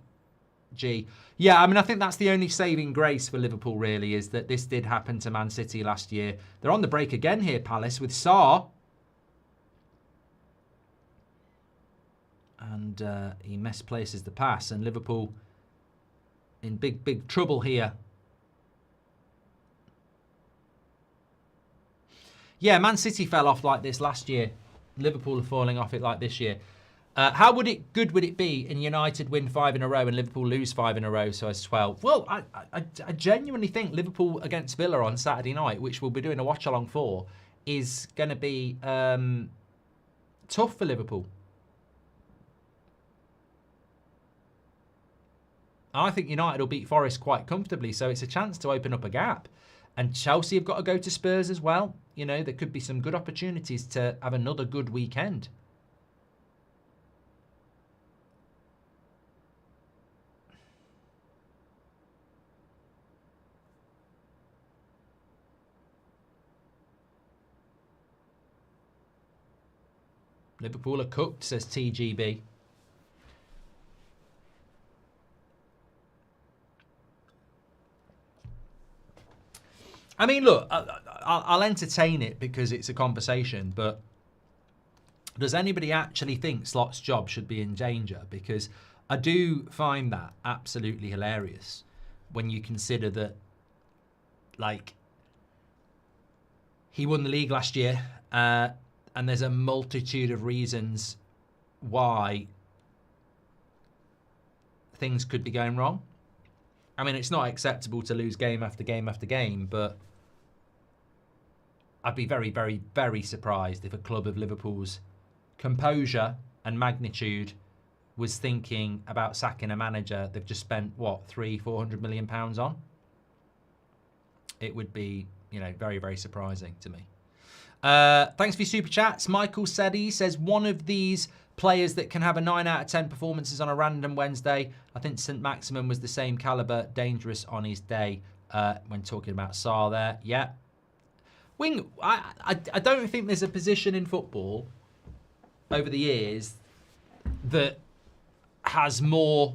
[SPEAKER 1] Yeah, I mean, I think that's the only saving grace for Liverpool, really, is that this did happen to Man City last year. They're on the break again here, Palace, with Sarr. And he misplaces the pass, and Liverpool in big, big trouble here. Yeah, Man City fell off like this last year. Liverpool are falling off it like this year. How good would it be in United win 5 in a row and Liverpool lose 5 in a row, so as 12? Well, I genuinely think Liverpool against Villa on Saturday night, which we'll be doing a watch-along for, is going to be tough for Liverpool. I think United will beat Forest quite comfortably, so it's a chance to open up a gap. And Chelsea have got to go to Spurs as well. You know, there could be some good opportunities to have another good weekend. Liverpool are cooked, says TGB. I mean, look, I'll entertain it because it's a conversation, but does anybody actually think Slot's job should be in danger? Because I do find that absolutely hilarious when you consider that, like, he won the league last year, and there's a multitude of reasons why things could be going wrong. I mean, it's not acceptable to lose game after game after game, but I'd be very, very, very surprised if a club of Liverpool's composure and magnitude was thinking about sacking a manager they've just spent, what, £300-400 million on? It would be, you know, very, very surprising to me. Thanks for your super chats. Michael Sedi says, one of these players that can have a 9 out of 10 performances on a random Wednesday. I think St. Maximin was the same calibre, dangerous on his day when talking about Sarr there. Yeah. Wing, I don't think there's a position in football over the years that has more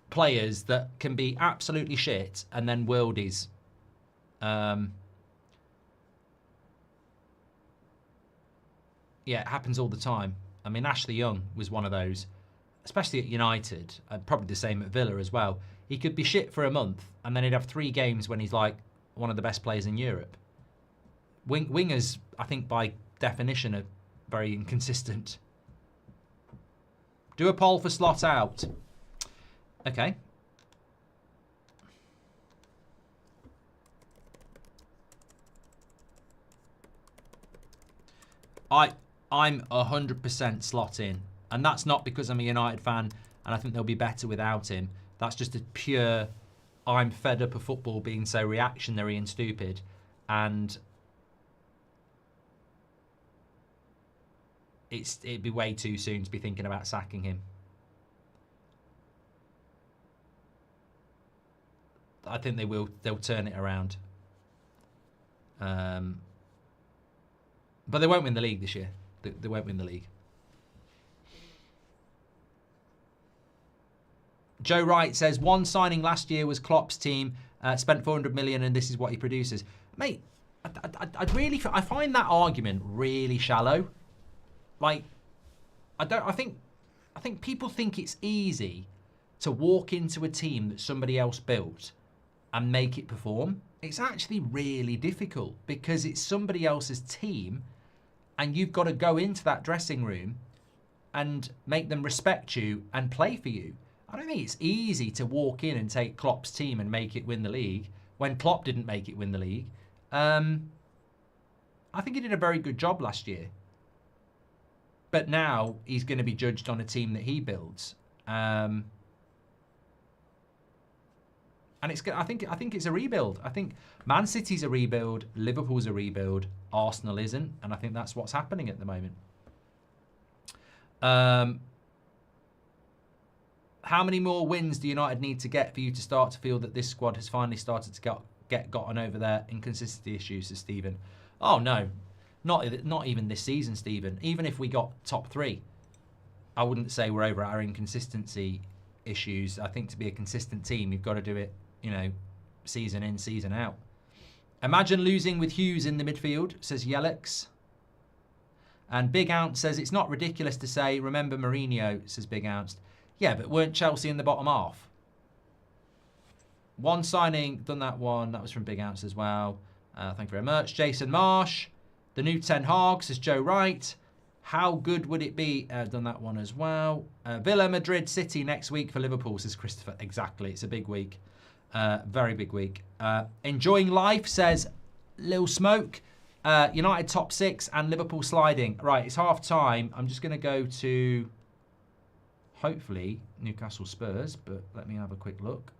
[SPEAKER 1] players that can be absolutely shit and then worldies. Yeah, it happens all the time. I mean, Ashley Young was one of those, especially at United, and probably the same at Villa as well. He could be shit for a month, and then he'd have 3 games when he's like one of the best players in Europe. Wingers, I think, by definition, are very inconsistent. Do a poll for Slot out. Okay. I'm 100% Slot in. And that's not because I'm a United fan and I think they'll be better without him. That's just a pure, I'm fed up of football being so reactionary and stupid. And it'd be way too soon to be thinking about sacking him. I think they will. They'll turn it around. But they won't win the league this year. They won't win the league. Joe Wright says, one signing last year was Klopp's team, spent 400 million, and this is what he produces. Mate, I find that argument really shallow. Like, I think people think it's easy to walk into a team that somebody else built and make it perform. It's actually really difficult because it's somebody else's team, and you've got to go into that dressing room and make them respect you and play for you. I don't think it's easy to walk in and take Klopp's team and make it win the league when Klopp didn't make it win the league. I think he did a very good job last year. But now he's going to be judged on a team that he builds. And I think it's a rebuild. I think Man City's a rebuild, Liverpool's a rebuild, Arsenal isn't, and I think that's what's happening at the moment. How many more wins do United need to get for you to start to feel that this squad has finally started to get gotten over their inconsistency issues, says Stephen? Oh, no. Not even this season, Stephen. Even if we got top 3, I wouldn't say we're over our inconsistency issues. I think to be a consistent team, you've got to do it, season in, season out. Imagine losing with Hughes in the midfield, says Yelix. And Big Ounce says, it's not ridiculous to say, remember Moreno, says Big Ounce. Yeah, but weren't Chelsea in the bottom half? One signing, done that one. That was from Big Ounce as well. Thank you very much. Jason Marsh. The new Ten Hag, says Joe Wright. How good would it be? Done that one as well. Villa, Madrid, City next week for Liverpool, says Christopher. Exactly. It's a big week. Very big week. Enjoying life, says Lil Smoke. United top 6 and Liverpool sliding. Right, it's half time. I'm just going to go to... hopefully, Newcastle Spurs, but let me have a quick look.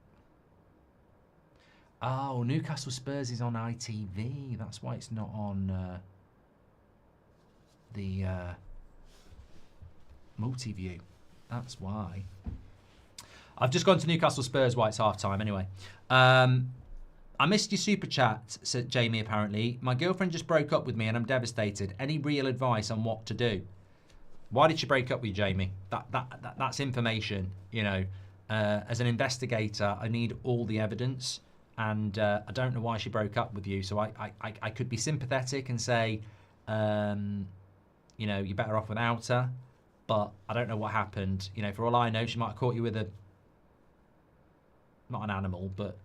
[SPEAKER 1] Oh, Newcastle Spurs is on ITV. That's why it's not on the multi-view. That's why. I've just gone to Newcastle Spurs while it's half-time anyway. I missed your super chat, said Jamie apparently. My girlfriend just broke up with me and I'm devastated. Any real advice on what to do? Why did she break up with you, Jamie? That's information, As an investigator, I need all the evidence, and I don't know why she broke up with you. So I could be sympathetic and say, you're better off without her, but I don't know what happened. For all I know, she might have caught you with not an animal, but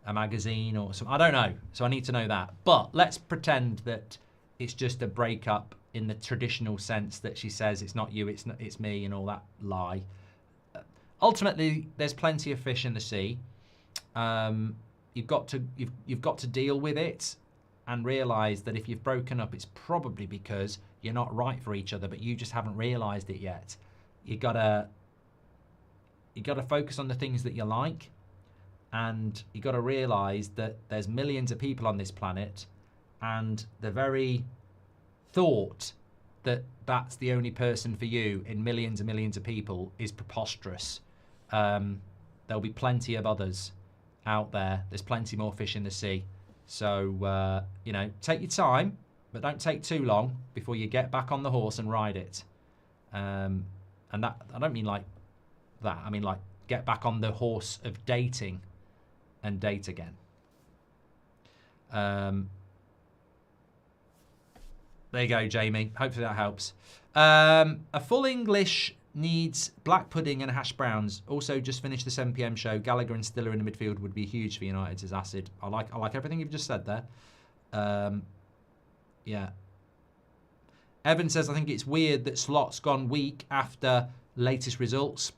[SPEAKER 1] a magazine or something. I don't know. So I need to know that. But let's pretend that it's just a breakup in the traditional sense that she says it's not you, it's me, and all that lie. Ultimately, there's plenty of fish in the sea. You've got to deal with it and realise that if you've broken up, it's probably because you're not right for each other, but you just haven't realised it yet. You gotta focus on the things that you like, and you got to realise that there's millions of people on this planet, and the very thought that that's the only person for you in millions and millions of people is preposterous. There'll be plenty of others out there. There's plenty more fish in the sea. So, take your time, but don't take too long before you get back on the horse and ride it. And that, I don't mean like that. I mean like get back on the horse of dating and date again. There you go, Jamie. Hopefully that helps. A full English needs black pudding and hash browns. Also, just finished the 7 p.m. show. Gallagher and Stiller in the midfield would be huge for United, says Acid. I like everything you've just said there. Yeah. Evan says, I think it's weird that Slot's gone weak after latest results.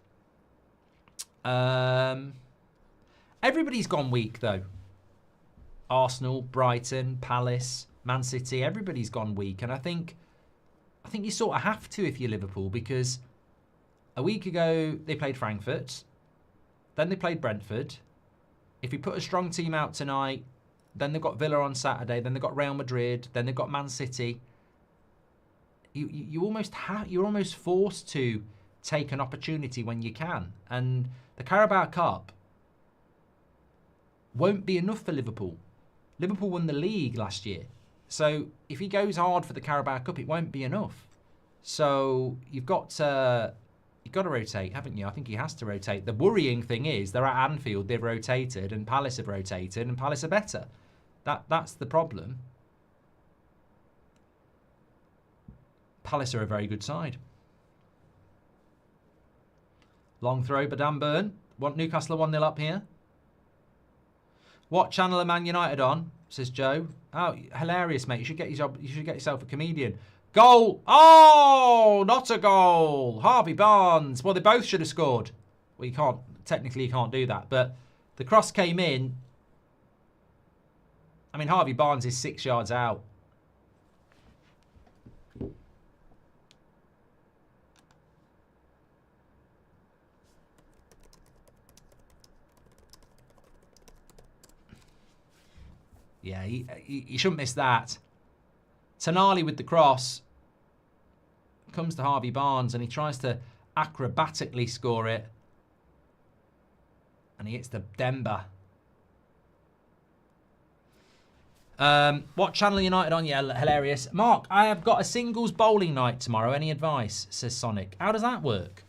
[SPEAKER 1] Everybody's gone weak, though. Arsenal, Brighton, Palace, Man City, everybody's gone weak. And I think you sort of have to if you're Liverpool, because a week ago they played Frankfurt, then they played Brentford. If you put a strong team out tonight, then they've got Villa on Saturday, then they've got Real Madrid, then they've got Man City. You're almost forced to take an opportunity when you can. And the Carabao Cup, won't be enough for Liverpool. Liverpool won the league last year. So if he goes hard for the Carabao Cup, it won't be enough. So you've got to rotate, haven't you? I think he has to rotate. The worrying thing is they're at Anfield, they've rotated, and Palace have rotated, and Palace are better. That's the problem. Palace are a very good side. Long throw, but Dan Burn. Want Newcastle 1-0 up here. What channel are Man United on? Says Joe. Oh, hilarious, mate. You should get yourself a comedian. Goal. Oh, not a goal. Harvey Barnes. Well, they both should have scored. Well, technically you can't do that, but the cross came in. I mean, Harvey Barnes is 6 yards out. Yeah, he shouldn't miss that. Tonali with the cross. Comes to Harvey Barnes and he tries to acrobatically score it. And he hits the Demba. What channel are United on? Yeah, hilarious. Mark, I have got a singles bowling night tomorrow. Any advice? Says Sonic. How does that work?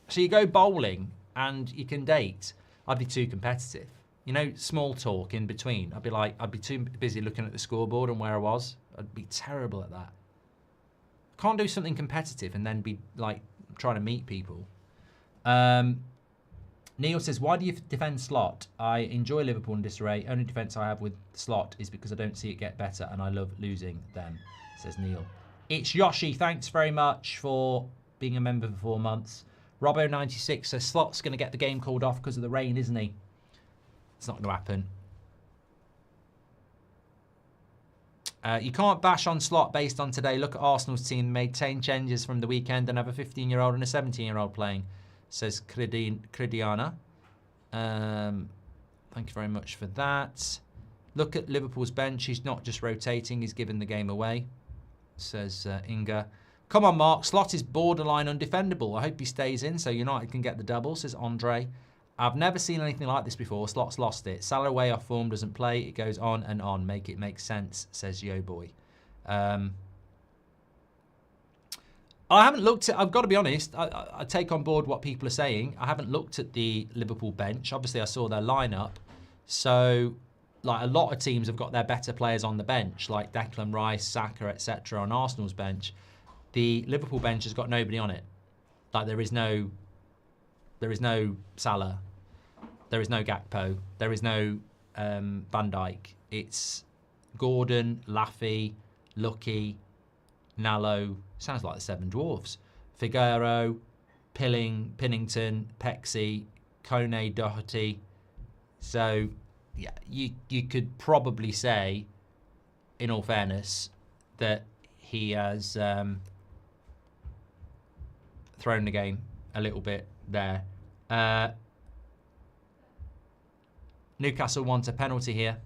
[SPEAKER 1] So you go bowling and you can date. I'd be too competitive. You know, small talk in between. I'd be too busy looking at the scoreboard and where I was. I'd be terrible at that. Can't do something competitive and then be like trying to meet people. Neil says, why do you defend Slot? I enjoy Liverpool in disarray. Only defence I have with Slot is because I don't see it get better and I love losing them, says Neil. It's Yoshi. Thanks very much for being a member for 4 months. Robbo96 says, Slot's going to get the game called off because of the rain, isn't he? It's not going to happen. You can't bash on Slot based on today. Look at Arsenal's team. Made 10 changes from the weekend and have a 15-year-old and a 17-year-old playing, says Cridiana. Thank you very much for that. Look at Liverpool's bench. He's not just rotating. He's giving the game away, says Inga. Come on, Mark. Slot is borderline undefendable. I hope he stays in so United can get the double, says Andre. I've never seen anything like this before. Slot's lost it. Salah way off form, doesn't play. It goes on and on. Make it make sense, says Yo Boy. I haven't looked at... I've got to be honest. I take on board what people are saying. I haven't looked at the Liverpool bench. Obviously, I saw their lineup. So, like, a lot of teams have got their better players on the bench, like Declan Rice, Saka, etc. on Arsenal's bench. The Liverpool bench has got nobody on it. Like, there is no Salah. There is no Gakpo. There is no Van Dijk. It's Gordon, Laffy, Lucky, Nallo. Sounds like the Seven Dwarfs. Figueroa, Pinnington, Pexy, Kone, Doherty. So, yeah, you could probably say, in all fairness, that he has thrown the game a little bit there. Newcastle want a penalty here.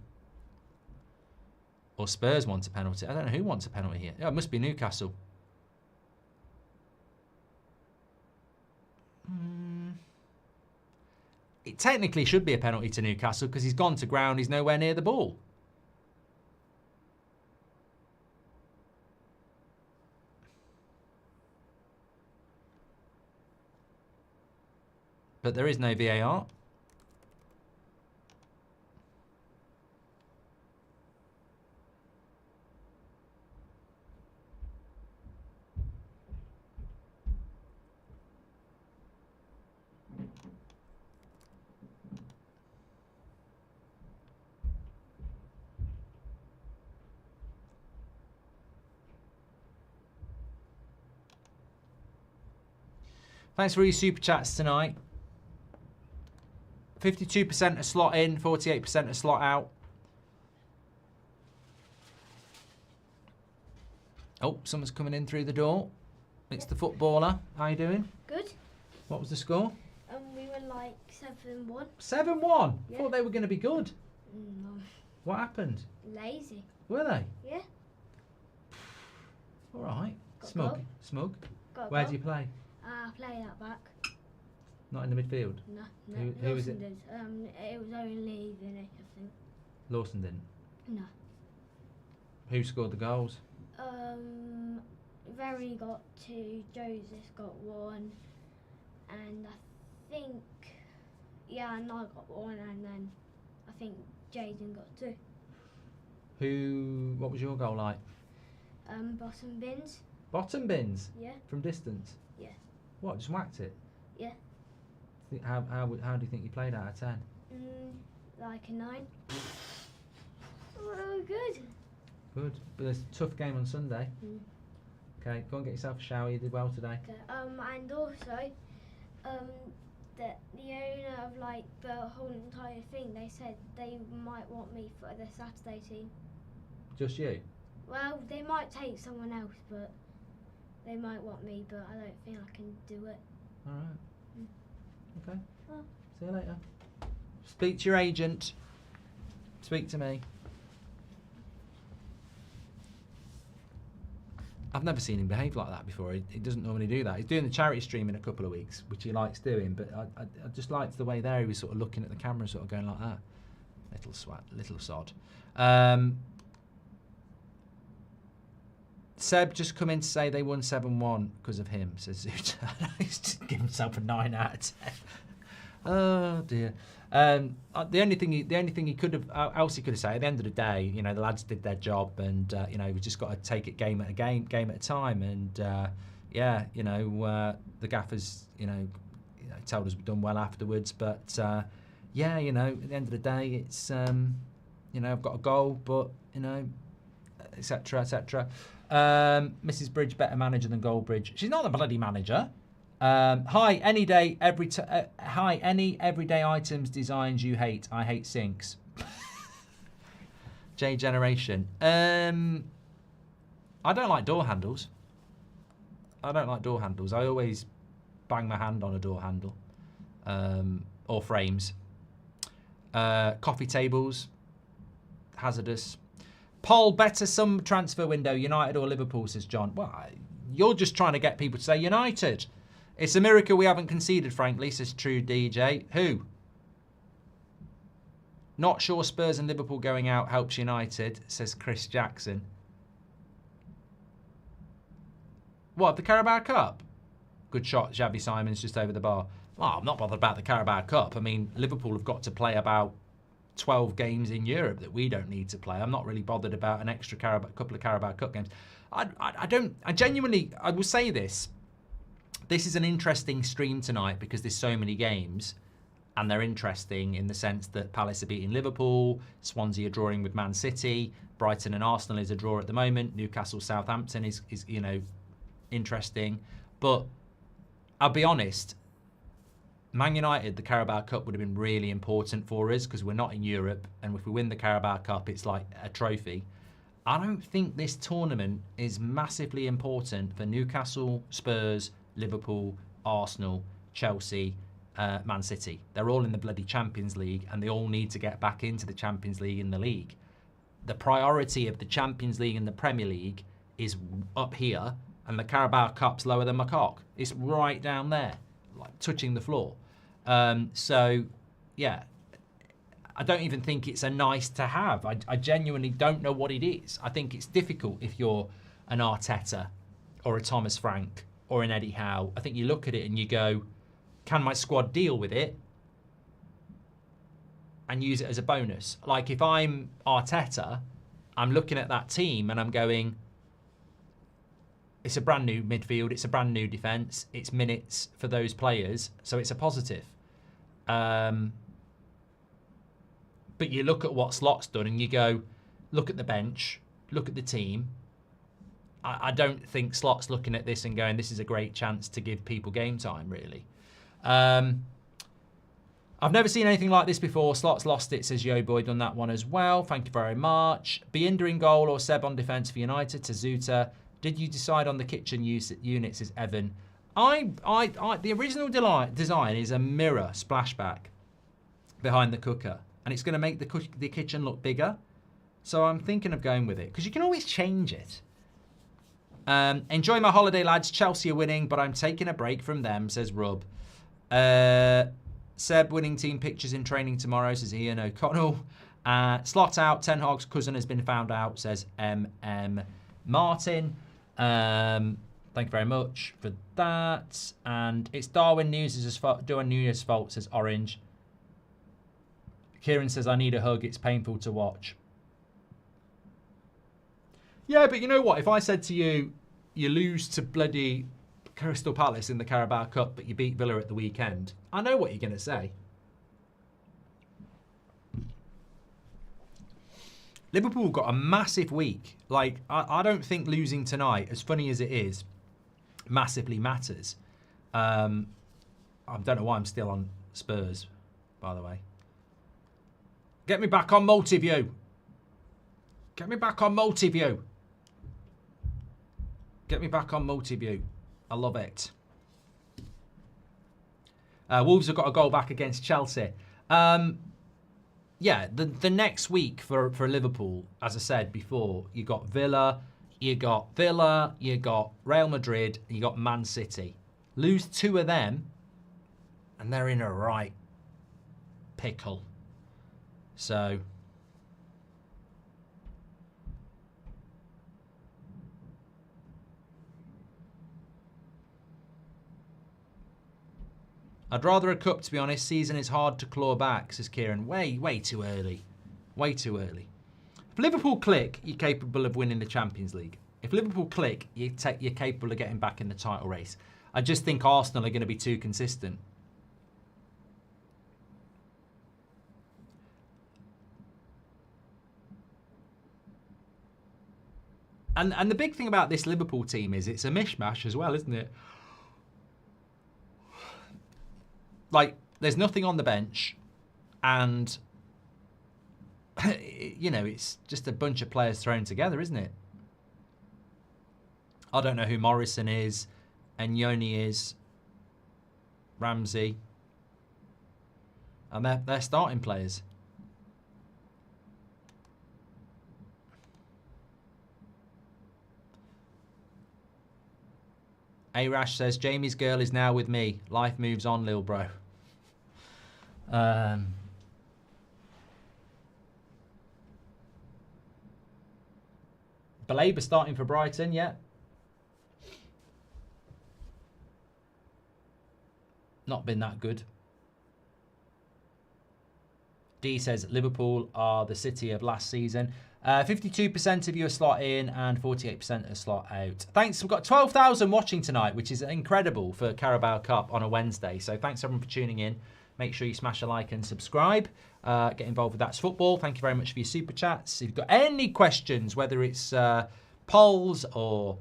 [SPEAKER 1] Or Spurs want a penalty. I don't know who wants a penalty here. Oh, it must be Newcastle. It technically should be a penalty to Newcastle because he's gone to ground. He's nowhere near the ball. But there is no VAR. Thanks for your super chats tonight. 52% a slot in, 48% a slot out. Oh, someone's coming in through the door. It's the footballer. How you doing?
[SPEAKER 2] Good.
[SPEAKER 1] What was the score?
[SPEAKER 2] We were like 7-1.
[SPEAKER 1] 7-1?
[SPEAKER 2] Yeah.
[SPEAKER 1] Thought they were going to be good.
[SPEAKER 2] No.
[SPEAKER 1] What happened?
[SPEAKER 2] Lazy.
[SPEAKER 1] Were they?
[SPEAKER 2] Yeah.
[SPEAKER 1] All right.
[SPEAKER 2] Got
[SPEAKER 1] Smug.
[SPEAKER 2] goal.
[SPEAKER 1] Smug.
[SPEAKER 2] Got a
[SPEAKER 1] Where
[SPEAKER 2] goal.
[SPEAKER 1] do you play?
[SPEAKER 2] I play that back.
[SPEAKER 1] Not in the midfield?
[SPEAKER 2] No,
[SPEAKER 1] Who was
[SPEAKER 2] Lawson
[SPEAKER 1] it?
[SPEAKER 2] did. It was only Vinny, I think.
[SPEAKER 1] Lawson didn't.
[SPEAKER 2] No.
[SPEAKER 1] Who scored the goals?
[SPEAKER 2] Very got 2, Joseph got 1, and I think, and I got 1, and then I think Jaden got 2.
[SPEAKER 1] What was your goal like?
[SPEAKER 2] Bottom bins.
[SPEAKER 1] Bottom bins?
[SPEAKER 2] Yeah.
[SPEAKER 1] From distance?
[SPEAKER 2] Yeah.
[SPEAKER 1] What, just whacked it?
[SPEAKER 2] Yeah.
[SPEAKER 1] How do you think you played out of 10?
[SPEAKER 2] Like a 9. Oh, good.
[SPEAKER 1] Good. But there's a tough game on Sunday. Okay, go and get yourself a shower. You did well today.
[SPEAKER 2] Okay. And also, the owner of like the whole entire thing, they said they might want me for the Saturday team.
[SPEAKER 1] Just you?
[SPEAKER 2] Well, they might take someone else, but they might want me, but I don't think I can do it.
[SPEAKER 1] All right. Okay.
[SPEAKER 2] Oh.
[SPEAKER 1] See you later. Speak to your agent. Speak to me. I've never seen him behave like that before. He doesn't normally do that. He's doing the charity stream in a couple of weeks, which he likes doing, but I just liked the way there he was sort of looking at the camera, sort of going like that. Little swat, little sod. Seb just come in to say they won 7-1 because of him, says Zuta. He's just giving himself a 9 out of 10. Oh dear. The only thing he could have else he could have said at the end of the day, you know, the lads did their job, and you know, we just got to take it game at a time, and the gaffers, told us we've done well afterwards, but at the end of the day, it's I've got a goal, but etc. Mrs. Bridge better manager than Goldbridge. She's not the bloody manager. Hi, any everyday items designs you hate. I hate sinks. J Generation. I don't like door handles. I always bang my hand on a door handle, or frames. Coffee tables, hazardous. Poll, better some transfer window, United or Liverpool, says John. Well, you're just trying to get people to say United. It's a miracle we haven't conceded, frankly, says True DJ. Who? Not sure Spurs and Liverpool going out helps United, says Chris Jackson. What, the Carabao Cup? Good shot, Xavi Simons just over the bar. Well, I'm not bothered about the Carabao Cup. I mean, Liverpool have got to play about 12 games in Europe that we don't need to play. I'm not really bothered about an extra couple of Carabao Cup games. I will say this. This is an interesting stream tonight because there's so many games, and they're interesting in the sense that Palace are beating Liverpool, Swansea are drawing with Man City, Brighton and Arsenal is a draw at the moment, Newcastle Southampton is interesting. But I'll be honest, Man United, the Carabao Cup would have been really important for us because we're not in Europe, and if we win the Carabao Cup, it's like a trophy. I don't think this tournament is massively important for Newcastle, Spurs, Liverpool, Arsenal, Chelsea, Man City. They're all in the bloody Champions League, and they all need to get back into the Champions League and the league. The priority of the Champions League and the Premier League is up here, and the Carabao Cup's lower than my cock. It's right down there, like touching the floor. I don't even think it's a nice to have. I genuinely don't know what it is. I think it's difficult if you're an Arteta or a Thomas Frank or an Eddie Howe. I think you look at it and you go, can my squad deal with it? And use it as a bonus. Like if I'm Arteta, I'm looking at that team and I'm going, it's a brand new midfield, it's a brand new defence, it's minutes for those players, so it's a positive. But you look at what Slot's done and you go, look at the bench, look at the team. I don't think Slot's looking at this and going, this is a great chance to give people game time, really. I've never seen anything like this before. Slot's lost it, says Yo Boy, done that one as well. Thank you very much. Binder in goal or Seb on defence for United, to Zuta. Did you decide on the kitchen units, says Evan? The original design is a mirror splashback behind the cooker, and it's going to make the kitchen look bigger. So I'm thinking of going with it, because you can always change it. Enjoy my holiday, lads. Chelsea are winning, but I'm taking a break from them, says Rub. Seb, winning team pictures in training tomorrow, says Ian O'Connell. Slot out, Ten Hag's cousin has been found out, says MM Martin. Thank you very much for that. And it's Darwin Nunes' fault, says Orange. Kieran says, I need a hug. It's painful to watch. Yeah, but you know what? If I said to you, you lose to bloody Crystal Palace in the Carabao Cup, but you beat Villa at the weekend, I know what you're going to say. Liverpool got a massive week. Like, I don't think losing tonight, as funny as it is, massively matters. I don't know why I'm still on Spurs, by the way. Get me back on Multiview. Get me back on Multiview. Get me back on Multiview. I love it. Wolves have got a goal back against Chelsea. Yeah, the next week for Liverpool, as I said before, you got Villa, you got Real Madrid, and you got Man City. Lose 2 of them, and they're in a right pickle. So I'd rather a cup, to be honest. Season is hard to claw back, says Kieran. Way too early. Way too early. If Liverpool click, you're capable of winning the Champions League. If Liverpool click, you're capable of getting back in the title race. I just think Arsenal are going to be too consistent. And the big thing about this Liverpool team is it's a mishmash as well, isn't it? Like, there's nothing on the bench, and, you know, it's just a bunch of players thrown together, isn't it? I don't know who Morrison is, and Yoni is, Ramsey, and they're starting players. Arash says, Jamie's girl is now with me. Life moves on, lil bro. Baleba starting for Brighton, yeah. Not been that good. D says, Liverpool are the City of last season. 52% of you are slot in and 48% are slot out. Thanks. We've got 12,000 watching tonight, which is incredible for Carabao Cup on a Wednesday. So thanks everyone for tuning in. Make sure you smash a like and subscribe. Get involved with That's Football. Thank you very much for your super chats. If you've got any questions, whether it's polls or,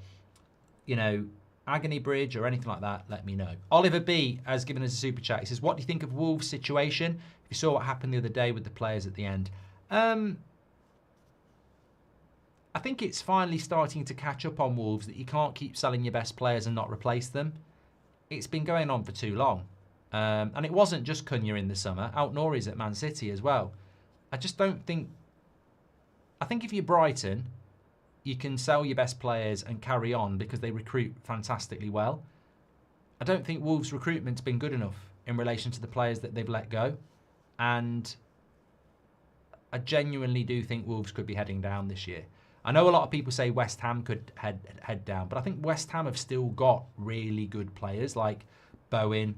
[SPEAKER 1] you know, Agony Bridge or anything like that, let me know. Oliver B has given us a super chat. He says, what do you think of Wolves' situation? If you saw what happened the other day with the players at the end. I think it's finally starting to catch up on Wolves that you can't keep selling your best players and not replace them. It's been going on for too long. And it wasn't just Cunha in the summer. Out-Nouri's at Man City as well. I just don't think... I think if you're Brighton, you can sell your best players and carry on because they recruit fantastically well. I don't think Wolves' recruitment's been good enough in relation to the players that they've let go. And I genuinely do think Wolves could be heading down this year. I know a lot of people say West Ham could head down, but I think West Ham have still got really good players like Bowen,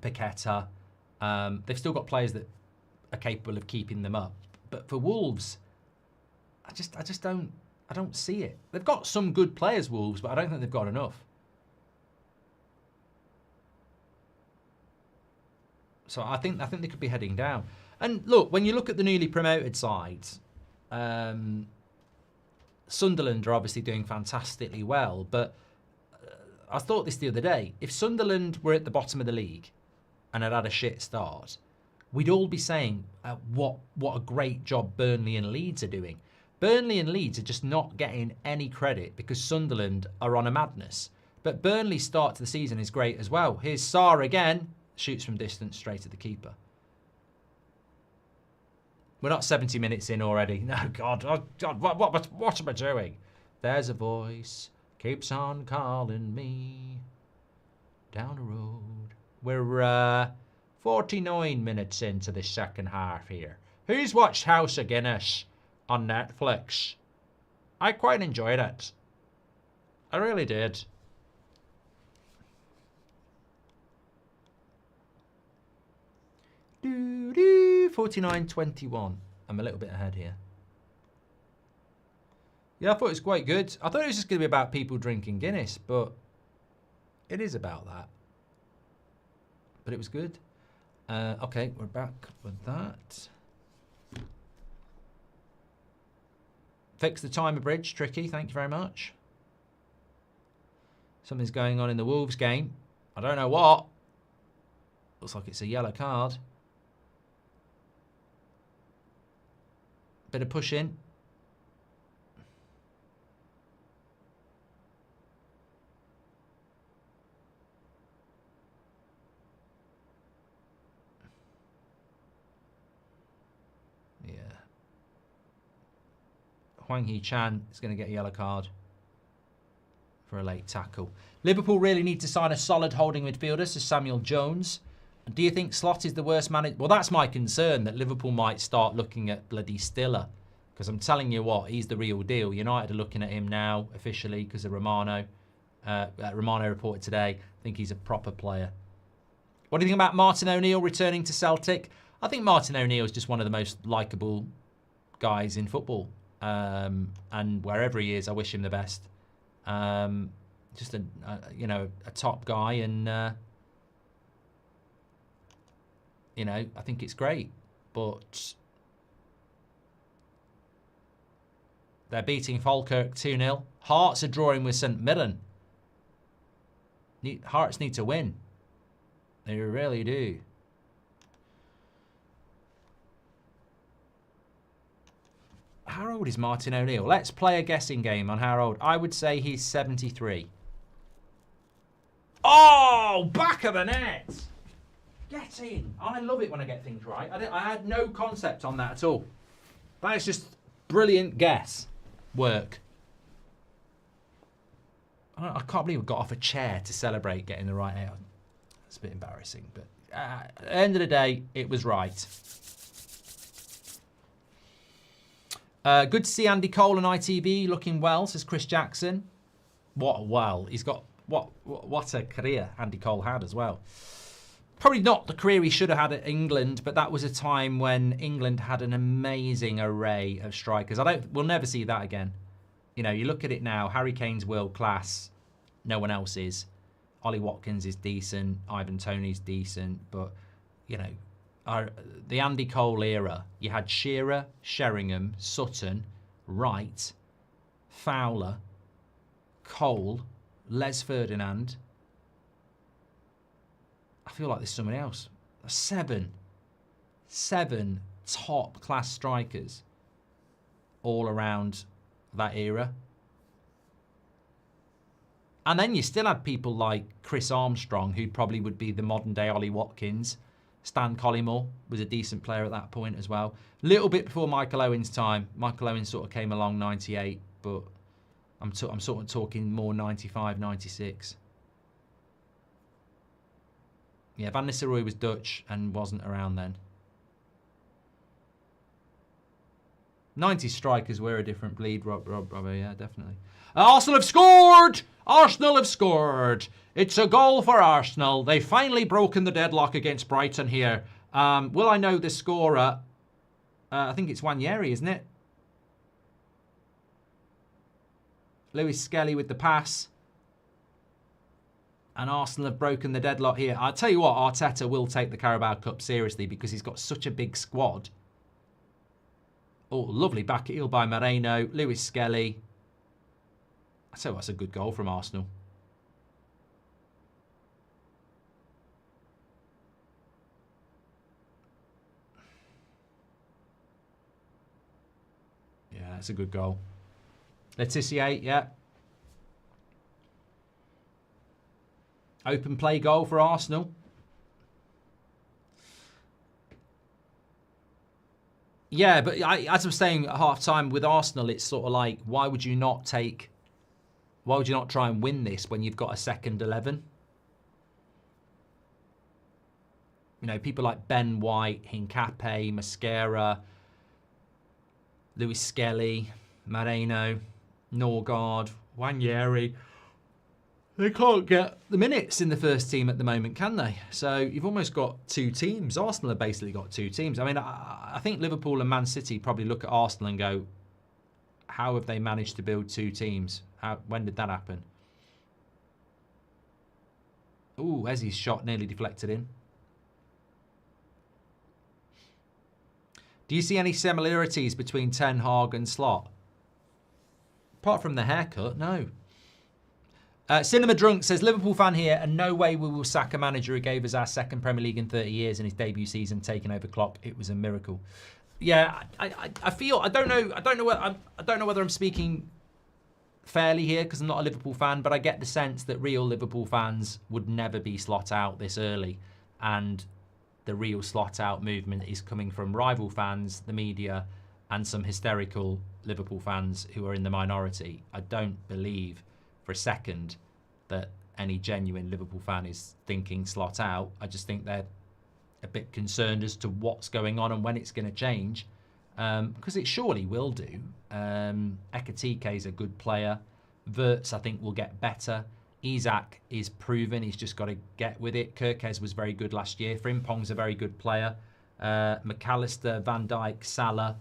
[SPEAKER 1] Paqueta. They've still got players that are capable of keeping them up. But for Wolves, I don't see it. They've got some good players, Wolves, but I don't think they've got enough. So I think they could be heading down. And look, when you look at the newly promoted sides, Sunderland are obviously doing fantastically well, but I thought this the other day. If Sunderland were at the bottom of the league and had a shit start, we'd all be saying what a great job Burnley and Leeds are doing. Burnley and Leeds are just not getting any credit because Sunderland are on a madness. But Burnley's start to the season is great as well. Here's Sarr again, shoots from distance straight at the keeper. We're not 70 minutes in already. No, God, oh, God, what am I doing? There's a voice keeps on calling me down the road. We're 49 minutes into the second half here. Who's watched House of Guinness on Netflix? I quite enjoyed it. I really did. Doo doo, 49-21. I'm a little bit ahead here. Yeah, I thought it was quite good. I thought it was just going to be about people drinking Guinness, but it is about that. But it was good. Okay, we're back with that. Fix the timer bridge. Tricky, thank you very much. Something's going on in the Wolves game. I don't know what. Looks like it's a yellow card. Bit of push in. Yeah. Hwang Hee-chan is going to get a yellow card for a late tackle. Liverpool really need to sign a solid holding midfielder, so Samuel Jones. Do you think Slot is the worst manager? Well, that's my concern, that Liverpool might start looking at bloody Stiller. Because I'm telling you what, he's the real deal. United are looking at him now, officially, because of Romano. Romano reported today. I think he's a proper player. What do you think about Martin O'Neill returning to Celtic? I think Martin O'Neill is just one of the most likeable guys in football. And wherever he is, I wish him the best. Just a top guy, and I think it's great. But they're beating Falkirk 2-0. Hearts are drawing with St Mirren. Hearts need to win. They really do. How old is Martin O'Neill? Let's play a guessing game on how old. I would say he's 73. Oh, back of the net. Get in. I love it when I get things right. I had no concept on that at all. That is just brilliant guess work. I can't believe we got off a chair to celebrate getting the right out. It's a bit embarrassing, but at the end of the day, it was right. Good to see Andy Cole and ITB looking well, says Chris Jackson. He's got what a career Andy Cole had as well. Probably not the career he should have had at England, but that was a time when England had an amazing array of strikers. We'll never see that again. You look at it now, Harry Kane's world class, no one else is. Ollie Watkins is decent, Ivan Toney's decent, but the Andy Cole era, you had Shearer, Sheringham, Sutton, Wright, Fowler, Cole, Les Ferdinand. I feel like there's somebody else. 7 top class strikers all around that era. And then you still had people like Chris Armstrong, who probably would be the modern day Ollie Watkins. Stan Collymore was a decent player at that point as well. A little bit before Michael Owen's time. Michael Owen sort of came along 98, but I'm sort of talking more 95, 96. Yeah, Van Nistelrooy was Dutch and wasn't around then. 90 strikers were a different bleed, Robbo, yeah, definitely. Arsenal have scored! Arsenal have scored! It's a goal for Arsenal. They've finally broken the deadlock against Brighton here. Will I know the scorer? I think it's Wanyeri, isn't it? Lewis Skelly with the pass. And Arsenal have broken the deadlock here. I'll tell you what, Arteta will take the Carabao Cup seriously because he's got such a big squad. Oh, lovely back heel by Moreno. Lewis Skelly. I tell you what, that's a good goal from Arsenal. Yeah, that's a good goal. Letizia, yeah. Open play goal for Arsenal. Yeah, but as I was saying at half-time with Arsenal, it's sort of like, why would you not try and win this when you've got a second 11? You know, people like Ben White, Hincapié, Mascara, Lewis Skelly, Moreno, Norgard, Wanyeri. They can't get the minutes in the first team at the moment, can they? So you've almost got two teams. Arsenal have basically got two teams. I mean, I think Liverpool and Man City probably look at Arsenal and go, how have they managed to build two teams? When did that happen? Ooh, Ezzy's shot nearly deflected in. Do you see any similarities between Ten Hag and Slot? Apart from the haircut, no. Cinema Drunk says, Liverpool fan here, and no way we will sack a manager who gave us our second Premier League in 30 years in his debut season, taking over Klopp. It was a miracle. Yeah, I feel I don't know whether I'm speaking fairly here because I'm not a Liverpool fan, but I get the sense that real Liverpool fans would never be slot out this early, and the real slot out movement is coming from rival fans, the media, and some hysterical Liverpool fans who are in the minority. I don't believe for a second that any genuine Liverpool fan is thinking slot out. I just think they're a bit concerned as to what's going on and when it's going to change, because it surely will do. Ekatike is a good player. Wirtz, I think, will get better. Isak is proven. He's just got to get with it. Kirkes was very good last year. Frimpong's a very good player. McAllister, Van Dijk, Salah,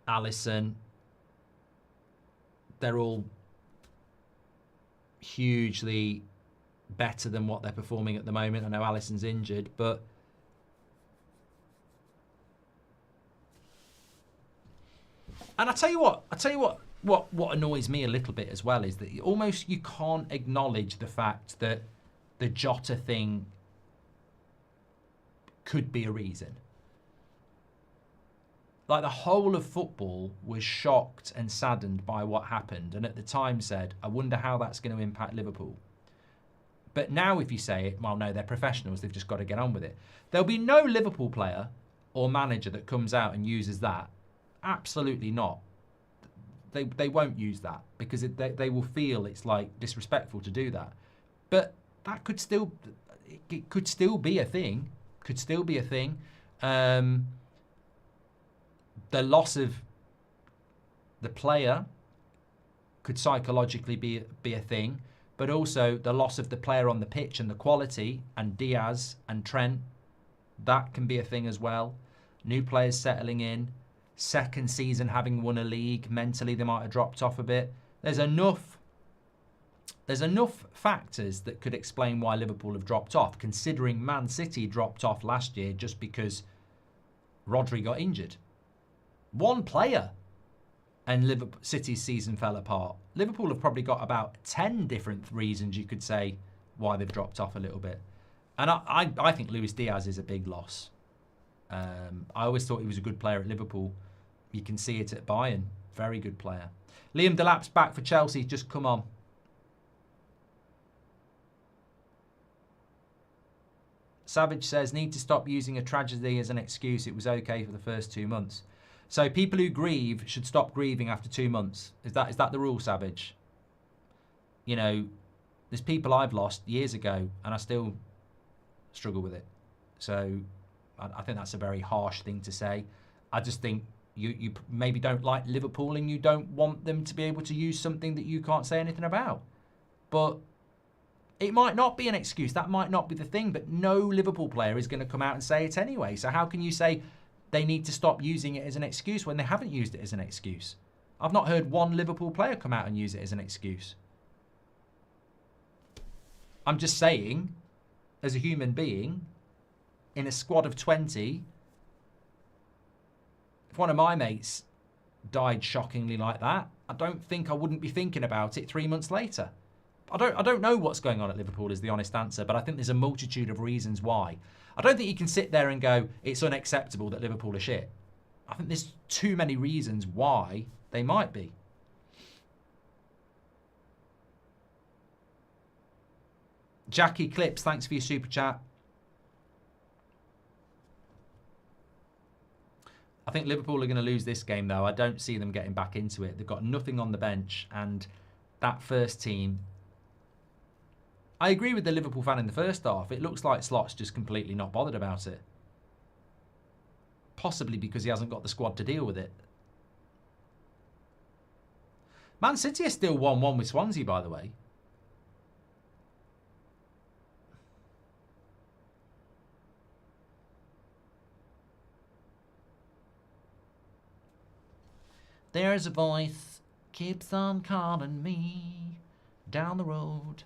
[SPEAKER 1] Alisson. They're all hugely better than what they're performing at the moment. I know Alisson's injured, but and I tell you what annoys me a little bit as well is that you can't acknowledge the fact that the Jota thing could be a reason. Like, the whole of football was shocked and saddened by what happened, and at the time said, I wonder how that's going to impact Liverpool. But now if you say it, well, no, they're professionals, they've just got to get on with it. There'll be no Liverpool player or manager that comes out and uses that. Absolutely not. They won't use that because they will feel it's like disrespectful to do that. But that could still be a thing. Could still be a thing. The loss of the player could psychologically be a thing, but also the loss of the player on the pitch and the quality, and Diaz and Trent, that can be a thing as well. New players settling in, second season having won a league, mentally they might have dropped off a bit. There's enough factors that could explain why Liverpool have dropped off, considering Man City dropped off last year just because Rodri got injured. One player and Liverpool City's season fell apart. Liverpool have probably got about 10 different reasons you could say why they've dropped off a little bit. And I think Luis Diaz is a big loss. I always thought he was a good player at Liverpool. You can see it at Bayern. Very good player. Liam Delap's back for Chelsea. Just come on. Savage says, need to stop using a tragedy as an excuse. It was okay for the first 2 months. So people who grieve should stop grieving after 2 months. Is that the rule, Savage? You know, there's people I've lost years ago and I still struggle with it. So I think that's a very harsh thing to say. I just think you maybe don't like Liverpool and you don't want them to be able to use something that you can't say anything about. But it might not be an excuse. That might not be the thing. But no Liverpool player is going to come out and say it anyway. So how can you say they need to stop using it as an excuse when they haven't used it as an excuse? I've not heard one Liverpool player come out and use it as an excuse. I'm just saying, as a human being, in a squad of 20, if one of my mates died shockingly like that, I don't think I wouldn't be thinking about it 3 months later. I don't know what's going on at Liverpool is the honest answer, but I think there's a multitude of reasons why. I don't think you can sit there and go, it's unacceptable that Liverpool are shit. I think there's too many reasons why they might be. Jackie Clips, thanks for your super chat. I think Liverpool are going to lose this game, though. I don't see them getting back into it. They've got nothing on the bench, and that first team, I agree with the Liverpool fan in the first half. It looks like Slot's just completely not bothered about it. Possibly because he hasn't got the squad to deal with it. Man City are still 1-1 with Swansea, by the way. There's a voice keeps on calling me down the road.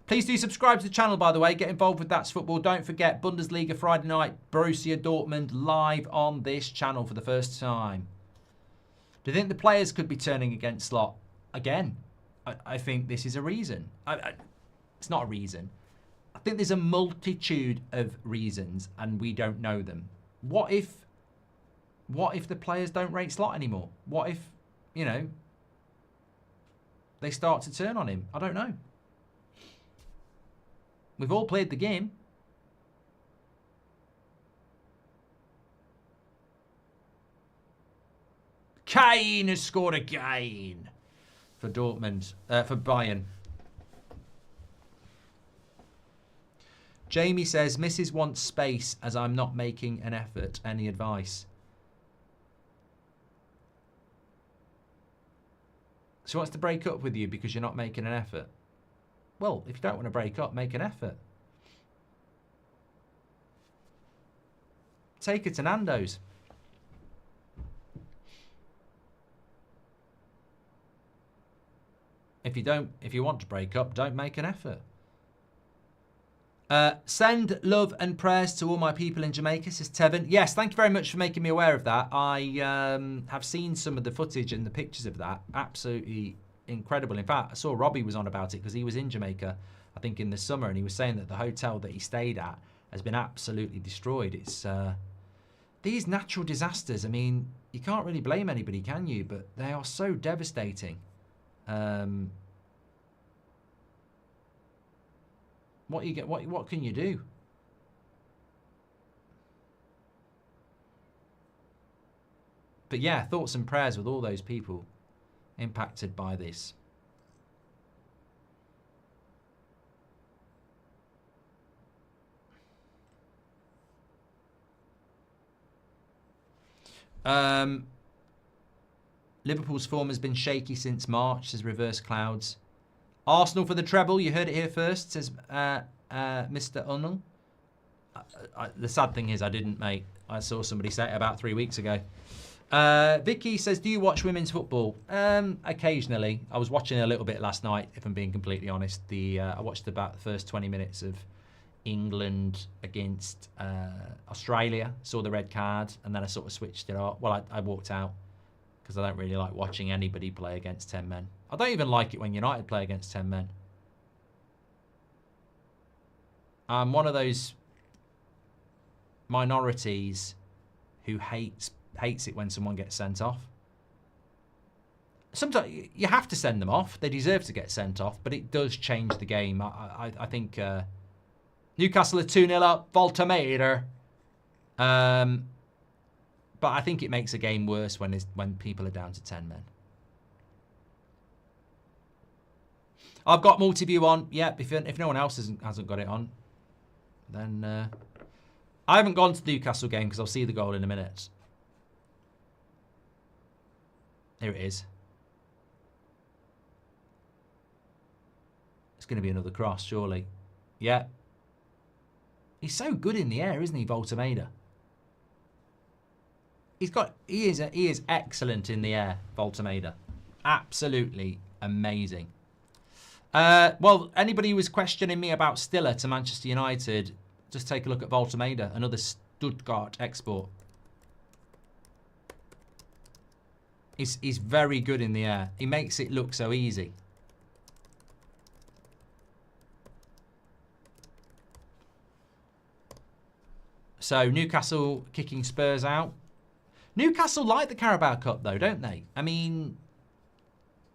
[SPEAKER 1] Please do subscribe to the channel, by the way. Get involved with That's Football. Don't forget, Bundesliga Friday night, Borussia Dortmund live on this channel for the first time. Do you think the players could be turning against Slot? Again, I think this is a reason. It's not a reason. I think there's a multitude of reasons and we don't know them. What if the players don't rate Slot anymore? What if, you know, they start to turn on him? I don't know. We've all played the game. Kane has scored again for Dortmund, for Bayern. Jamie says, Mrs. wants space as I'm not making an effort. Any advice? She wants to break up with you because you're not making an effort. Well, if you don't want to break up, make an effort. Take her to Nando's. If you want to break up, don't make an effort. Send love and prayers to all my people in Jamaica, says Tevin. Yes, thank you very much for making me aware of that. I have seen some of the footage and the pictures of that. Absolutely incredible. In fact, I saw Robbie was on about it because he was in Jamaica, I think in the summer, and he was saying that the hotel that he stayed at has been absolutely destroyed. It's these natural disasters. I mean, you can't really blame anybody, can you? But they are so devastating. What can you do? But yeah, thoughts and prayers with all those people impacted by this. Liverpool's form has been shaky since March, says Reverse Clouds. Arsenal for the treble, you heard it here first, says Mr. Unnell. The sad thing is I didn't, mate. I saw somebody say it about 3 weeks ago. Vicky says, do you watch women's football? Occasionally. I was watching a little bit last night, if I'm being completely honest. I watched about the first 20 minutes of England against Australia. Saw the red card, and then I sort of switched it off. Well, I walked out because I don't really like watching anybody play against 10 men. I don't even like it when United play against 10 men. I'm one of those minorities who hates it when someone gets sent off. Sometimes you have to send them off. They deserve to get sent off, but it does change the game. I think Newcastle are 2-0 up, Volta-Mater. But I think it makes a game worse when people are down to 10 men. I've got multi-view on. Yep, if no one else hasn't got it on, then I haven't gone to the Newcastle game because I'll see the goal in a minute. Here it is. It's going to be another cross, surely. Yeah. He's so good in the air, isn't he, Volta-Mater? He is excellent in the air, Volta-Mater. Absolutely amazing. Well, anybody who was questioning me about Stiller to Manchester United, just take a look at Volta-Mater, another Stuttgart export. He's very good in the air. He makes it look so easy. So Newcastle kicking Spurs out. Newcastle like the Carabao Cup though, don't they? I mean,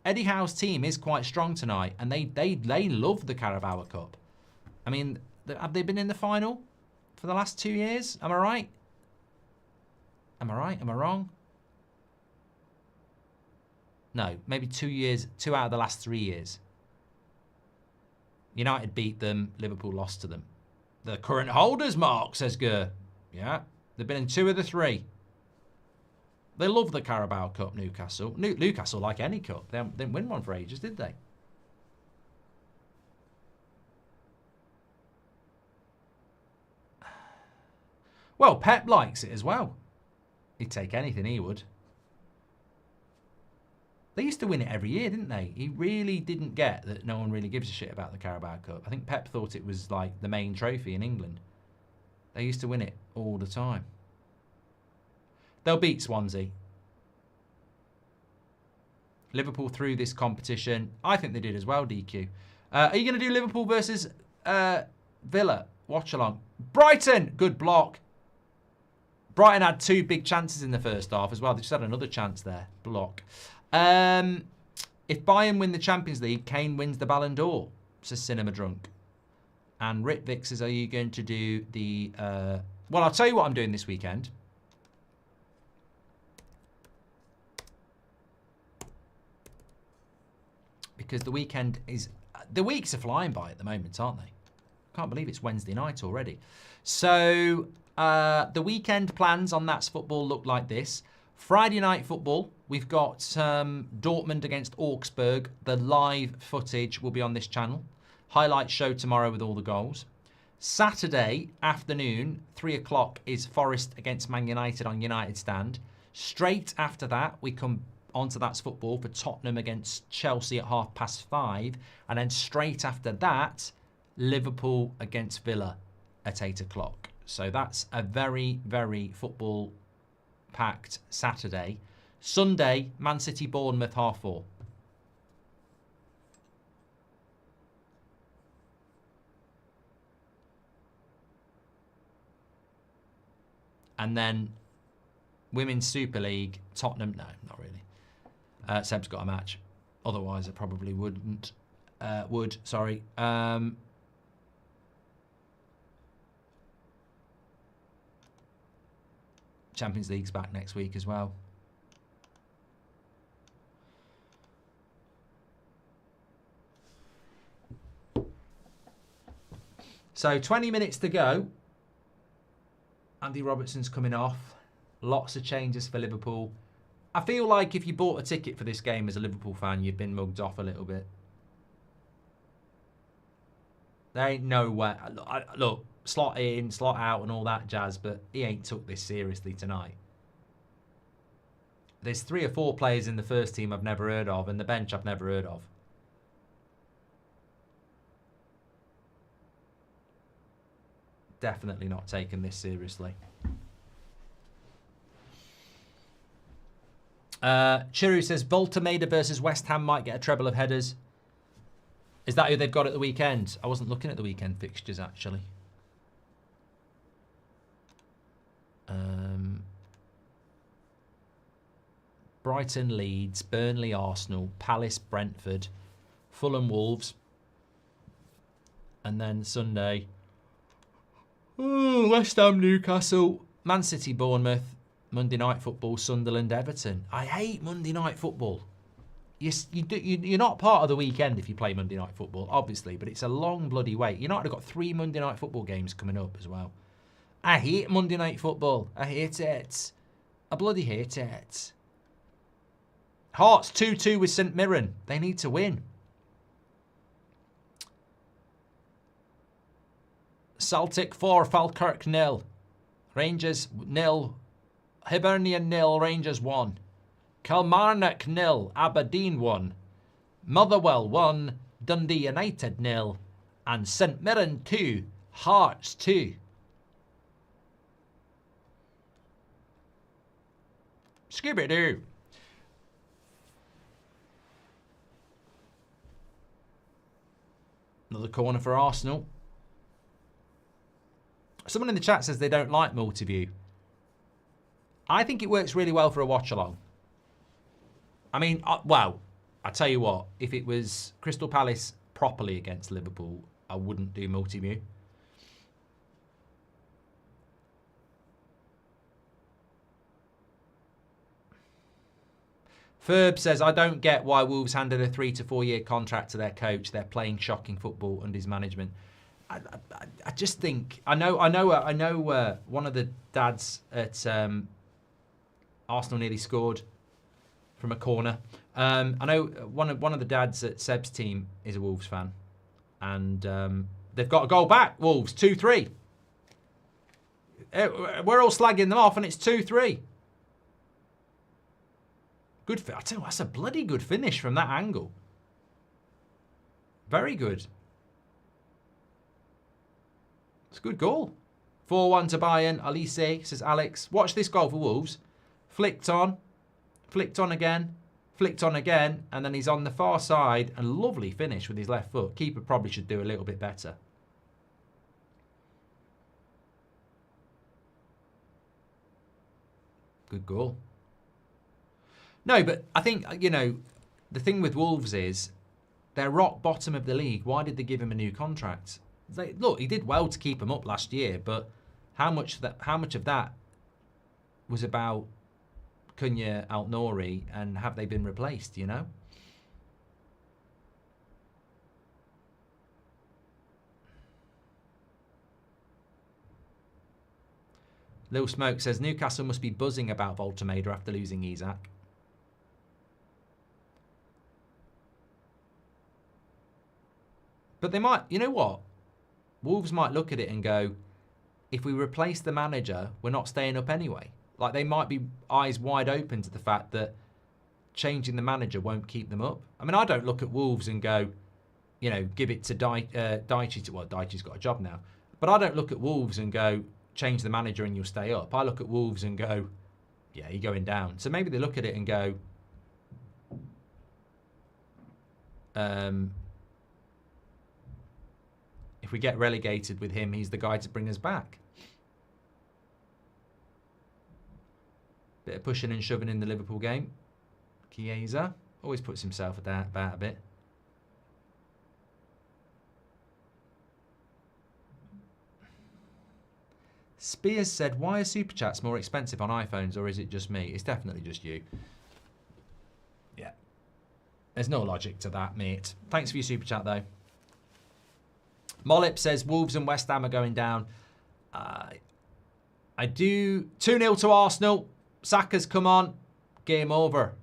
[SPEAKER 1] Eddie Howe's team is quite strong tonight, and they love the Carabao Cup. I mean, have they been in the final for the last 2 years? Am I right? Am I right? Am I wrong? No, maybe 2 years, 2 out of the last 3 years. United beat them. Liverpool lost to them. The current holders, Mark, says Gur. Yeah, they've been in 2 of the 3. They love the Carabao Cup, Newcastle. Newcastle like any cup. They didn't win one for ages, did they? Well, Pep likes it as well. He'd take anything, he would. They used to win it every year, didn't they? He really didn't get that no one really gives a shit about the Carabao Cup. I think Pep thought it was like the main trophy in England. They used to win it all the time. They'll beat Swansea. Liverpool through this competition. I think they did as well, DQ. Are you going to do Liverpool versus Villa? Watchalong. Brighton! Good block. Brighton had 2 big chances in the first half as well. They just had another chance there. Block. If Bayern win the Champions League, Kane wins the Ballon d'Or, says Cinema Drunk. And Ritvik says, are you going to do the... Well, I'll tell you what I'm doing this weekend. Because the weekend is... The weeks are flying by at the moment, aren't they? Can't believe it's Wednesday night already. So, the weekend plans on That's Football look like this. Friday night football, we've got Dortmund against Augsburg. The live footage will be on this channel. Highlight show tomorrow with all the goals. Saturday afternoon, 3 o'clock, is Forest against Man United on United Stand. Straight after that, we come onto That's Football for Tottenham against Chelsea at 5:30. And then straight after that, Liverpool against Villa at 8 o'clock. So that's a very, very football-packed Saturday. Sunday, Man City, Bournemouth, 4:30. And then Women's Super League, Tottenham. No, not really. Seb's got a match. Otherwise, I probably wouldn't. Sorry. Champions League's back next week as well. So 20 minutes to go. Andy Robertson's coming off. Lots of changes for Liverpool. I feel like if you bought a ticket for this game as a Liverpool fan, you've been mugged off a little bit. There ain't no way. Look, slot in, slot out and all that jazz, but he ain't took this seriously tonight. There's 3 or 4 players in the first team I've never heard of, and the bench I've never heard of. Definitely not taking this seriously. Chiru says Voltemeda versus West Ham might get a treble of headers. Is that who they've got at the weekend? I wasn't looking at the weekend fixtures actually. Brighton, Leeds, Burnley, Arsenal, Palace, Brentford, Fulham, Wolves, and then Sunday, West Ham, Newcastle, Man City, Bournemouth, Monday Night Football, Sunderland, Everton. I hate Monday Night Football. You're not part of the weekend if you play Monday Night Football, obviously, but it's a long bloody wait. United have got 3 Monday Night Football games coming up as well. I hate Monday Night Football. I hate it. I bloody hate it. Hearts 2-2 with St Mirren. They need to win. Celtic 4, Falkirk 0. Rangers 0. Hibernian 0, Rangers 1. Kilmarnock 0, Aberdeen 1. Motherwell 1, Dundee United 0. And St Mirren 2, Hearts 2. Scooby-Doo. Another corner for Arsenal. Someone in the chat says they don't like multi-view. I think it works really well for a watch-along. I mean, well, I tell you what, if it was Crystal Palace properly against Liverpool, I wouldn't do multi-view. Ferb says, I don't get why Wolves handed a 3 to 4 year contract to their coach. They're playing shocking football under his management. I just think I know one of the dads at Arsenal nearly scored from a corner. I know one of the dads at Seb's team is a Wolves fan, and they've got a goal back. Wolves 2-3. We're all slagging them off, and it's 2-3. Good. I tell you, that's a bloody good finish from that angle. Very good. It's a good goal. 4-1 to Bayern. Alice, says Alex. Watch this goal for Wolves. Flicked on again, and then he's on the far side, and lovely finish with his left foot. Keeper probably should do a little bit better. Good goal. No, but I think, the thing with Wolves is they're rock bottom of the league. Why did they give him a new contract? Look, he did well to keep him up last year, but how much of that was about Cunha, Alt-Nouri, and have they been replaced, Lil Smoke says Newcastle must be buzzing about Voltemada after losing Isak. But they might, you know what? Wolves might look at it and go, if we replace the manager, we're not staying up anyway. Like, they might be eyes wide open to the fact that changing the manager won't keep them up. I mean, I don't look at Wolves and go, give it to Daichi. Well, Daichi's got a job now. But I don't look at Wolves and go, change the manager and you'll stay up. I look at Wolves and go, yeah, you're going down. So maybe they look at it and go, if we get relegated with him, he's the guy to bring us back. Bit of pushing and shoving in the Liverpool game. Chiesa always puts himself about a bit. Spears said, why are Super Chats more expensive on iPhones, or is it just me? It's definitely just you. Yeah. There's no logic to that, mate. Thanks for your Super Chat, though. Mollip says, Wolves and West Ham are going down. I do 2-0 to Arsenal. Saka's come on. Game over.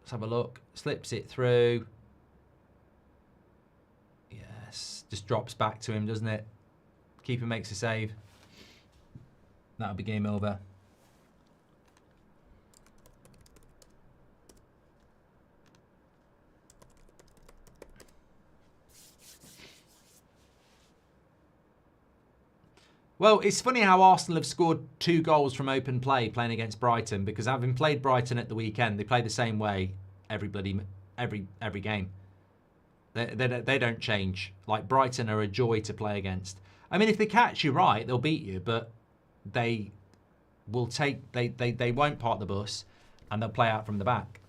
[SPEAKER 1] Let's have a look. Slips it through. Yes. Just drops back to him, doesn't it? Keeper makes a save. That'll be game over. Well, it's funny how Arsenal have scored 2 goals from open play playing against Brighton, because having played Brighton at the weekend, they play the same way every game. They don't change. Like, Brighton are a joy to play against. I mean, if they catch you right, they'll beat you, but they will they won't park the bus, and they'll play out from the back.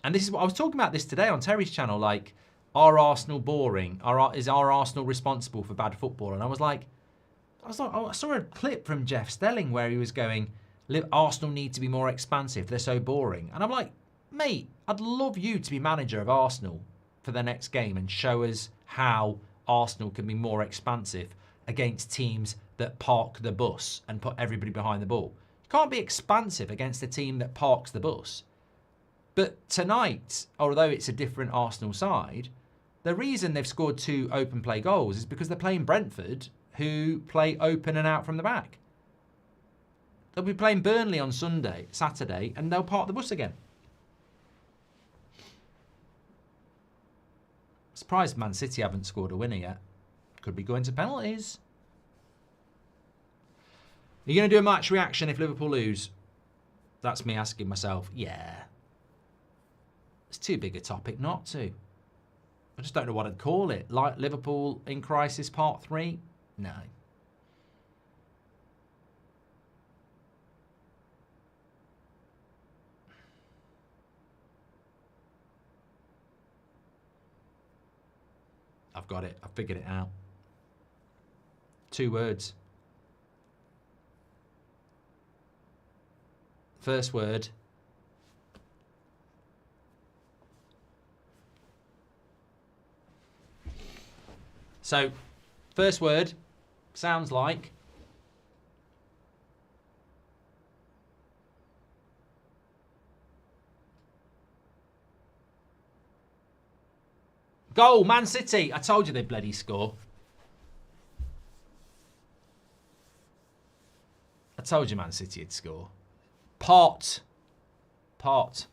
[SPEAKER 1] And this is what I was talking about this today on Terry's channel, like, are Arsenal boring? Is our Arsenal responsible for bad football? And I saw a clip from Jeff Stelling where he was going, Arsenal need to be more expansive. They're so boring. And I'm like, mate, I'd love you to be manager of Arsenal for the next game and show us how Arsenal can be more expansive against teams that park the bus and put everybody behind the ball. You can't be expansive against a team that parks the bus. But tonight, although it's a different Arsenal side, the reason they've scored 2 open play goals is because they're playing Brentford, who play open and out from the back. They'll be playing Burnley on Saturday, and they'll park the bus again. Surprised Man City haven't scored a winner yet. Could be going to penalties. Are you going to do a match reaction if Liverpool lose? That's me asking myself. Yeah. It's too big a topic not to. I just don't know what I'd call it. Like Liverpool in Crisis Part 3? No. I've got it. I've figured it out. 2 words. First word. So, first word sounds like goal, Man City. I told you they'd bloody score. I told you Man City would score. Pot. Pot.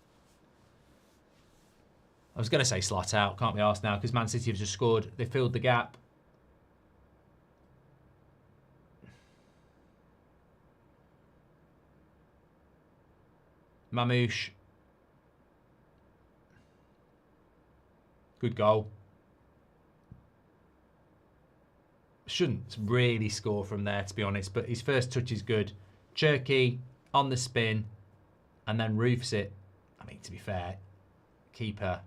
[SPEAKER 1] I was going to say slot out. Can't be asked now because Man City have just scored. They filled the gap. Mamouche. Good goal. Shouldn't really score from there, to be honest, but his first touch is good. Cherky on the spin and then roofs it. I mean, to be fair, keeper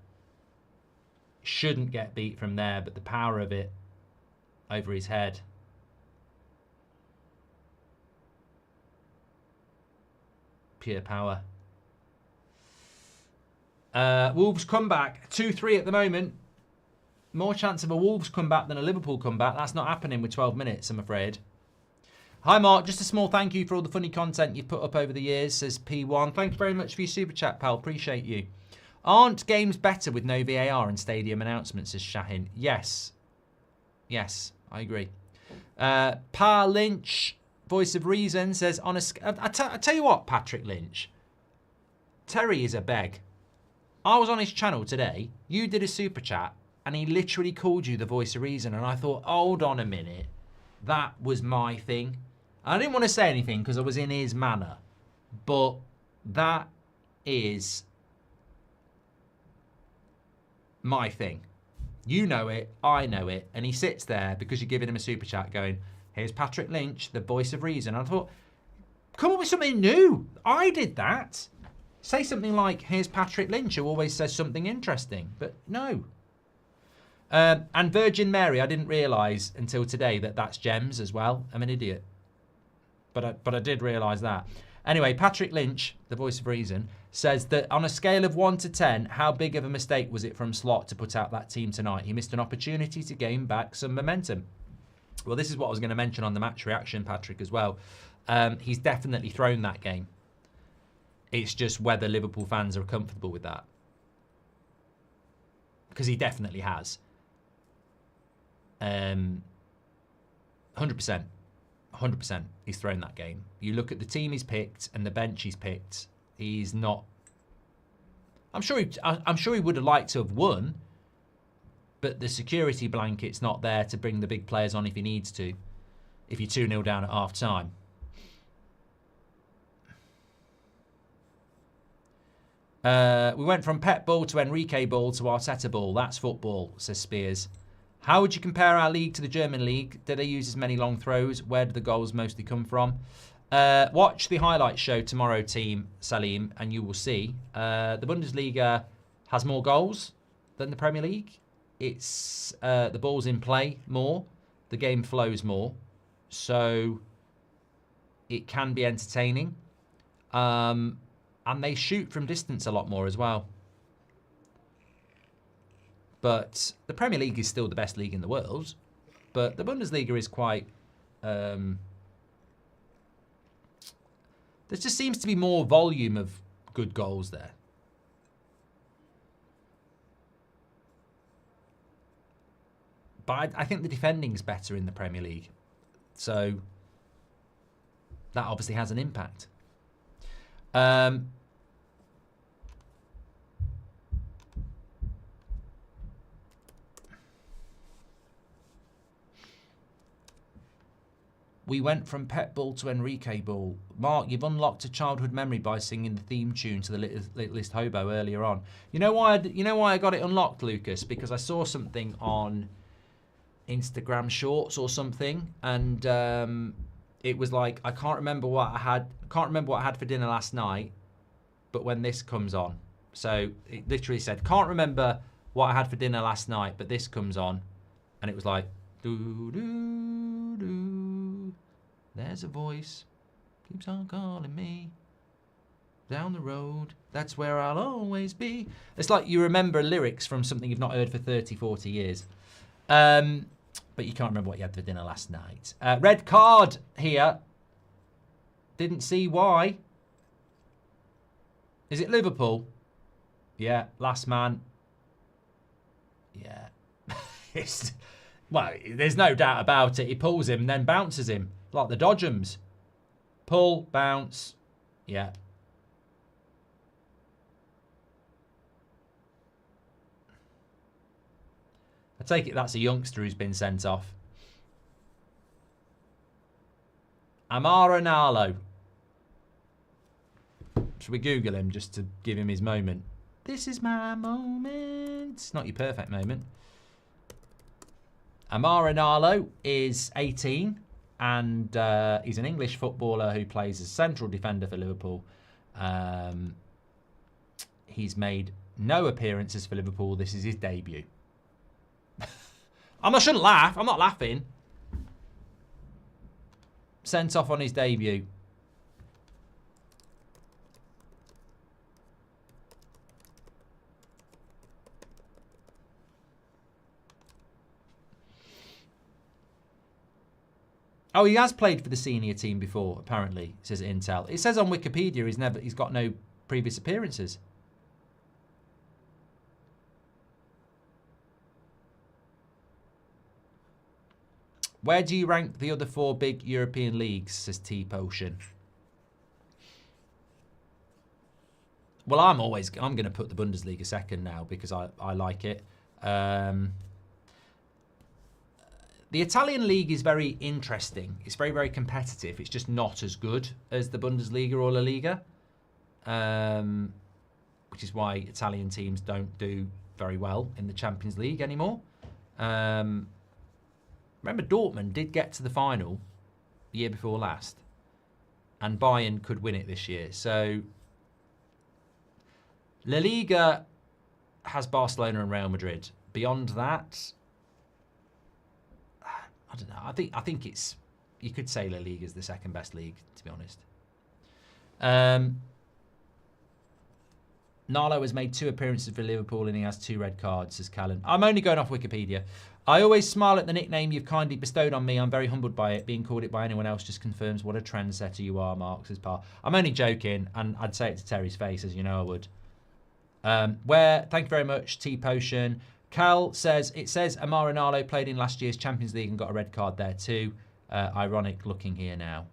[SPEAKER 1] shouldn't get beat from there, but the power of it over his head. Pure power. Wolves comeback. 2-3 at the moment. More chance of a Wolves comeback than a Liverpool comeback. That's not happening with 12 minutes, I'm afraid. Hi, Mark. Just a small thank you for all the funny content you've put up over the years, says P1. Thank you very much for your super chat, pal. Appreciate you. Aren't games better with no VAR and stadium announcements, says Shahin? Yes. Yes, I agree. Pa Lynch, voice of reason, says, I tell you what, Patrick Lynch. Terry is a beg. I was on his channel today. You did a super chat. And he literally called you the voice of reason. And I thought, hold on a minute. That was my thing. I didn't want to say anything because I was in his manner. But that is my thing. You know it. I know it. And he sits there because you're giving him a super chat going, here's Patrick Lynch, the voice of reason. And I thought, come up with something new. I did that. Say something like, here's Patrick Lynch, who always says something interesting. But no. And Virgin Mary, I didn't realise until today that that's Gems as well. I'm an idiot. But I did realise that. Anyway, Patrick Lynch, the voice of reason, says that on a scale of 1 to 10, how big of a mistake was it from Slot to put out that team tonight? He missed an opportunity to gain back some momentum. Well, this is what I was going to mention on the match reaction, Patrick, as well. He's definitely thrown that game. It's just whether Liverpool fans are comfortable with that. Because he definitely has. 100%. 100%. He's thrown that game. You look at the team he's picked and the bench he's picked. He's not. I'm sure he would have liked to have won, but the security blanket's not there to bring the big players on if he needs to. If you're 2-0 down at half time. We went from Pep ball to Enrique ball to Arteta ball. That's football, says Spears. How would you compare our league to the German league? Do they use as many long throws? Where do the goals mostly come from? Watch the highlights show tomorrow, team Salim, and you will see the Bundesliga has more goals than the Premier League. It's the ball's in play more, the game flows more, so it can be entertaining. And they shoot from distance a lot more as well. But the Premier League is still the best league in the world. But the Bundesliga is quite... there just seems to be more volume of good goals there. But I think the defending's better in the Premier League. So that obviously has an impact. We went from Pep Ball to Enrique Ball. Mark, you've unlocked a childhood memory by singing the theme tune to the Littlest Hobo earlier on. You know why I got it unlocked, Lucas? Because I saw something on Instagram Shorts or something, and it was like, I can't remember what I had for dinner last night, but when this comes on. So it literally said, can't remember what I had for dinner last night, but this comes on, and it was like, doo doo doo. There's a voice keeps on calling me. Down the road, that's where I'll always be. It's like you remember lyrics from something you've not heard for 30, 40 years. But you can't remember what you had for dinner last night. Red card here. Didn't see why. Is it Liverpool? Yeah, last man. Yeah. Well, there's no doubt about it. He pulls him and then bounces him. Like the Dodgems. Pull, bounce. Yeah. I take it that's a youngster who's been sent off. Amara Nalo. Should we Google him just to give him his moment? This is my moment. It's not your perfect moment. Amara Nalo is 18 and he's an English footballer who plays as central defender for Liverpool. He's made no appearances for Liverpool. This is his debut. I shouldn't laugh. I'm not laughing. Sent off on his debut. Oh, he has played for the senior team before, apparently, says Intel. It says on Wikipedia he's got no previous appearances. Where do you rank the other 4 big European leagues, says T-Potion. Well, I'm going to put the Bundesliga second now because I like it. The Italian league is very interesting. It's very, very competitive. It's just not as good as the Bundesliga or La Liga, which is why Italian teams don't do very well in the Champions League anymore. Remember, Dortmund did get to the final the year before last, and Bayern could win it this year. So La Liga has Barcelona and Real Madrid. Beyond that, I don't know. I think it's, you could say La Liga is the second best league, to be honest. Nalo has made 2 appearances for Liverpool and he has 2 red cards, says Callan. I'm only going off Wikipedia. I always smile at the nickname you've kindly bestowed on me. I'm very humbled by it. Being called it by anyone else just confirms what a trendsetter you are, Mark, says Pa. I'm only joking, and I'd say it to Terry's face, as you know I would. Thank you very much, T-Potion. Cal says, it says Amara Nalo played in last year's Champions League and got a red card there too. Ironic looking here now.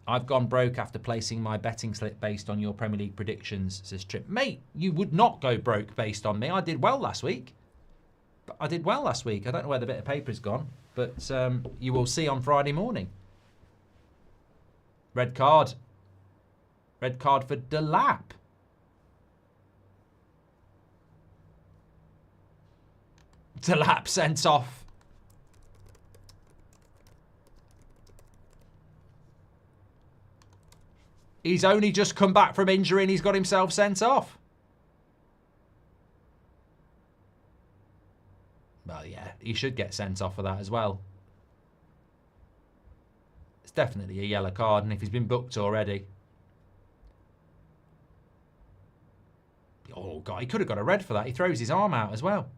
[SPEAKER 1] I've gone broke after placing my betting slip based on your Premier League predictions, says Trip. Mate, you would not go broke based on me. I did well last week. I don't know where the bit of paper has gone, but you will see on Friday morning. Red card. Red card for Delap. Delap sent off. He's only just come back from injury and he's got himself sent off. Well, yeah, he should get sent off for that as well. It's definitely a yellow card, and if he's been booked already. Oh, God, he could have got a red for that. He throws his arm out as well.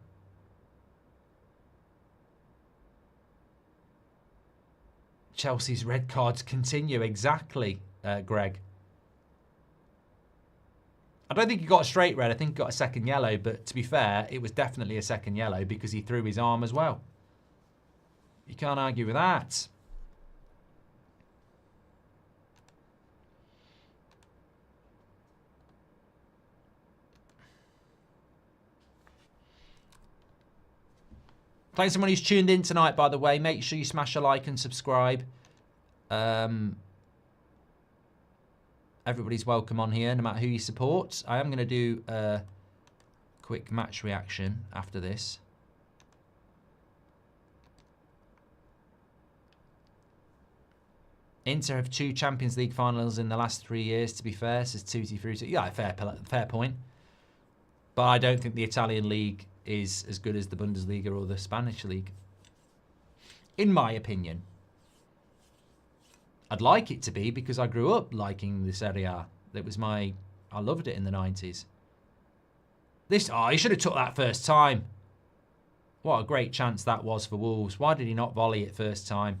[SPEAKER 1] Chelsea's red cards continue, exactly, Greg. I don't think he got a straight red. I think he got a second yellow. But to be fair, it was definitely a second yellow because he threw his arm as well. You can't argue with that. Thanks everyone who's tuned in tonight, by the way. Make sure you smash a like and subscribe. Everybody's welcome on here, no matter who you support. I am going to do a quick match reaction after this. Inter have 2 Champions League finals in the last 3 years, to be fair, says Tutti Frutti. Yeah, fair point. But I don't think the Italian league is as good as the Bundesliga or the Spanish league. In my opinion. I'd like it to be because I grew up liking the Serie A. I loved it in the 90s. He should have took that first time. What a great chance that was for Wolves. Why did he not volley it first time?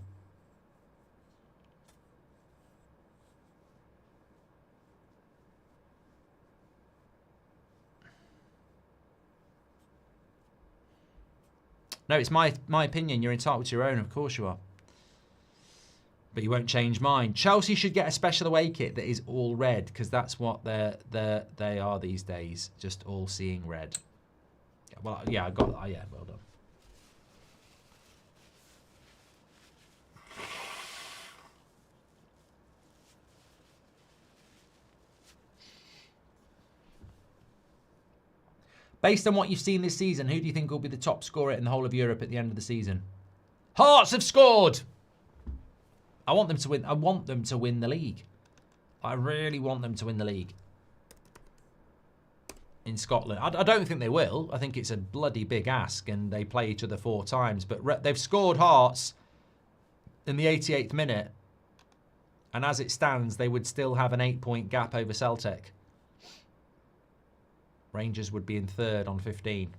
[SPEAKER 1] No, it's my opinion. You're entitled to your own. Of course you are. But you won't change mine. Chelsea should get a special away kit that is all red, because that's what they are these days. Just all seeing red. Well, yeah, I got that. Yeah, well done. Based on what you've seen this season, who do you think will be the top scorer in the whole of Europe at the end of the season? Hearts have scored! I want them to win. I want them to win the league. I really want them to win the league. In Scotland. I don't think they will. I think it's a bloody big ask and they play each other 4 times. But they've scored Hearts in the 88th minute. And as it stands, they would still have an 8-point gap over Celtic. Rangers would be in 3rd on 15.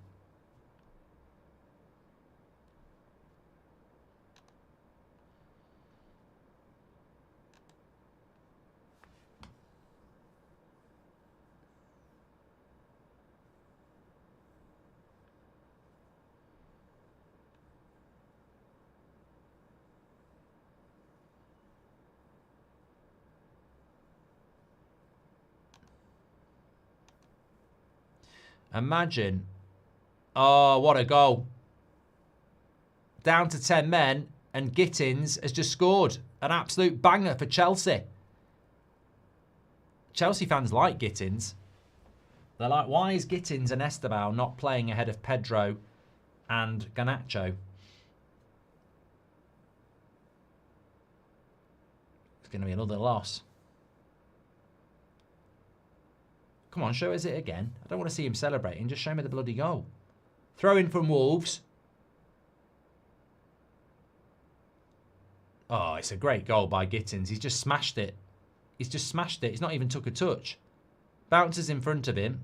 [SPEAKER 1] Imagine. Oh, what a goal. Down to 10 men and Gittins has just scored. An absolute banger for Chelsea. Chelsea fans like Gittins. They're like, why is Gittins and Esteban not playing ahead of Pedro and Garnacho? It's going to be another loss. Come on, show us it again. I don't want to see him celebrating. Just show me the bloody goal. Throw in from Wolves. Oh, it's a great goal by Gittins. He's just smashed it. He's just smashed it. He's not even took a touch. Bounces in front of him.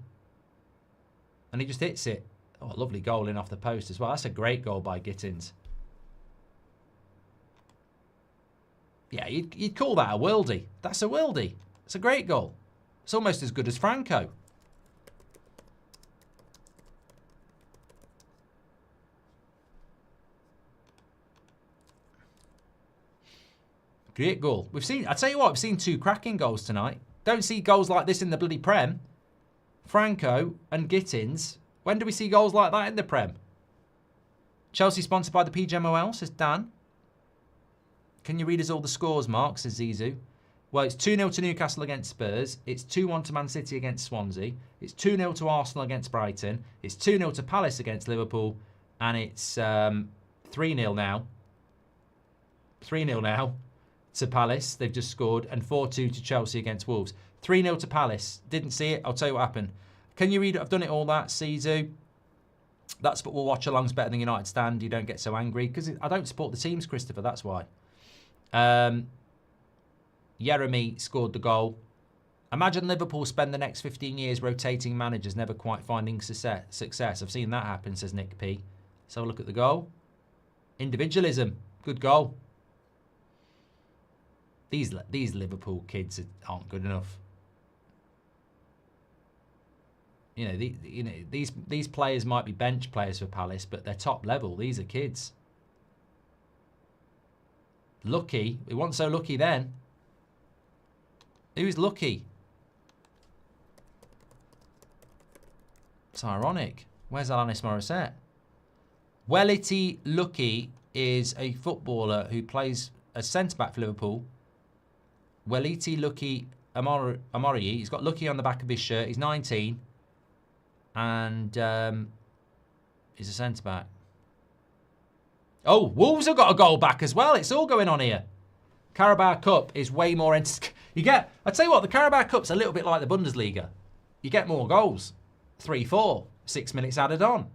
[SPEAKER 1] And he just hits it. Oh, a lovely goal in off the post as well. That's a great goal by Gittins. Yeah, you'd call that a worldie. That's a worldie. It's a great goal. It's almost as good as Franco. Great goal. I tell you what, we've seen 2 cracking goals tonight. Don't see goals like this in the bloody Prem. Franco and Gittins. When do we see goals like that in the Prem? Chelsea sponsored by the PGMOL, says Dan. Can you read us all the scores, Mark, says Zizou. Well, it's 2-0 to Newcastle against Spurs. It's 2-1 to Man City against Swansea. It's 2-0 to Arsenal against Brighton. It's 2-0 to Palace against Liverpool. And it's 3-0 now. 3-0 now to Palace. They've just scored. And 4-2 to Chelsea against Wolves. 3-0 to Palace. Didn't see it. I'll tell you what happened. Can you read it? I've done it all that, Sizu. That's football watch-along's better than United Stand. You don't get so angry. Because I don't support the teams, Christopher. That's why. Jeremy scored the goal. Imagine Liverpool spend the next 15 years rotating managers, never quite finding success. I've seen that happen, says Nick P. Let's have a look at the goal. Individualism. Good goal. These Liverpool kids aren't good enough. These players might be bench players for Palace, but they're top level. These are kids. Lucky. We weren't so lucky then. Who's lucky? It's ironic. Where's Alanis Morissette? Welity Lucky is a footballer who plays as centre-back for Liverpool. Welity Lucky Amori. He's got Lucky on the back of his shirt. He's 19. And he's a centre-back. Oh, Wolves have got a goal back as well. It's all going on here. Carabao Cup is way more... I tell you what, the Carabao Cup's a little bit like the Bundesliga. You get more goals. 3-4. 6 minutes added on.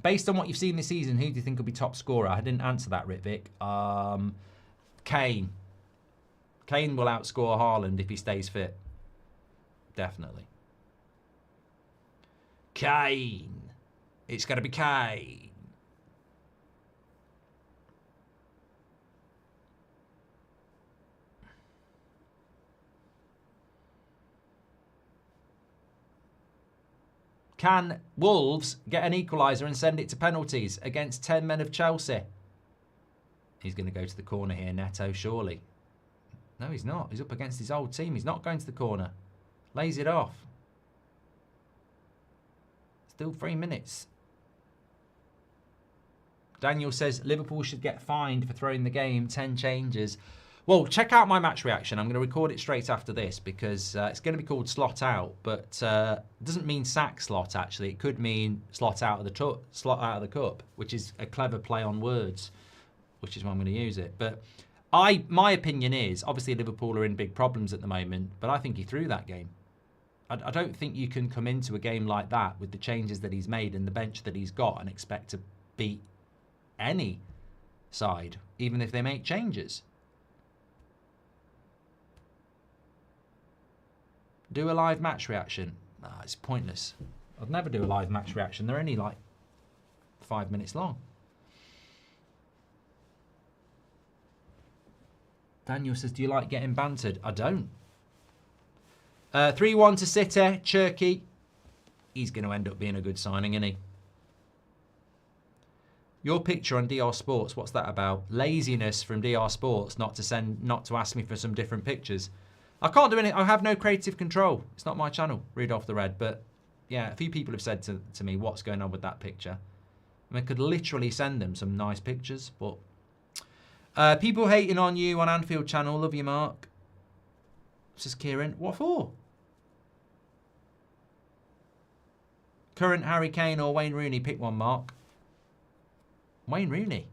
[SPEAKER 1] Based on what you've seen this season, who do you think will be top scorer? I didn't answer that, Ritvik. Kane. Kane will outscore Haaland if he stays fit. Definitely. Kane. It's got to be Kane. Can Wolves get an equaliser and send it to penalties against 10 men of Chelsea? He's going to go to the corner here, Neto, surely. No, he's not. He's up against his old team. He's not going to the corner. Lays it off. Still 3 minutes. Daniel says Liverpool should get fined for throwing the game 10 changes. Well, check out my match reaction. I'm going to record it straight after this because it's going to be called slot out, but it doesn't mean sack slot. Actually, it could mean slot out of the cup, which is a clever play on words, which is why I'm going to use it. But my opinion is obviously Liverpool are in big problems at the moment, but I think he threw that game. I don't think you can come into a game like that with the changes that he's made and the bench that he's got and expect to beat any side, even if they make changes. Do a live match reaction. Nah, it's pointless. I'd never do a live match reaction. They're only like 5 minutes long. Daniel says, do you like getting bantered? I don't. 3-1 to City. Cherky. He's going to end up being a good signing, isn't he? Your picture on DR Sports, what's that about? Laziness from DR Sports not to ask me for some different pictures. I can't do anything. I have no creative control. It's not my channel, Rudolph the Red. But yeah, a few people have said to me, what's going on with that picture? I could literally send them some nice pictures. But people hating on you on Anfield channel. Love you, Mark. Says Kieran. What for? Current Harry Kane or Wayne Rooney? Pick one, Mark. Wayne Rooney.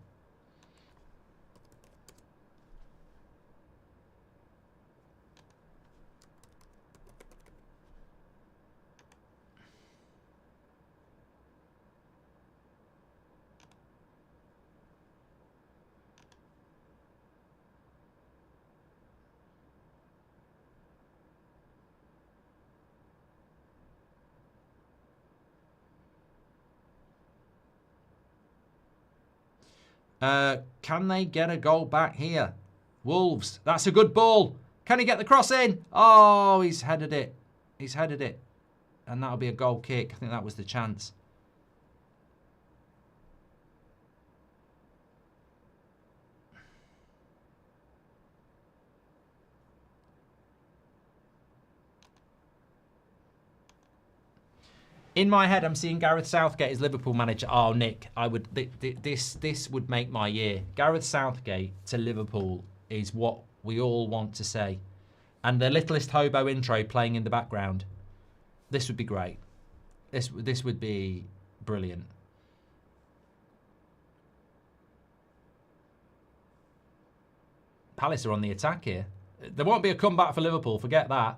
[SPEAKER 1] Can they get a goal back here? Wolves. That's a good ball. Can he get the cross in? Oh, he's headed it. He's headed it. And that'll be a goal kick. I think that was the chance. In my head, I'm seeing Gareth Southgate as Liverpool manager. Oh, Nick, I would. This would make my year. Gareth Southgate to Liverpool is what we all want to say, and the littlest hobo intro playing in the background. This would be great. This would be brilliant. Palace are on the attack here. There won't be a comeback for Liverpool. Forget that.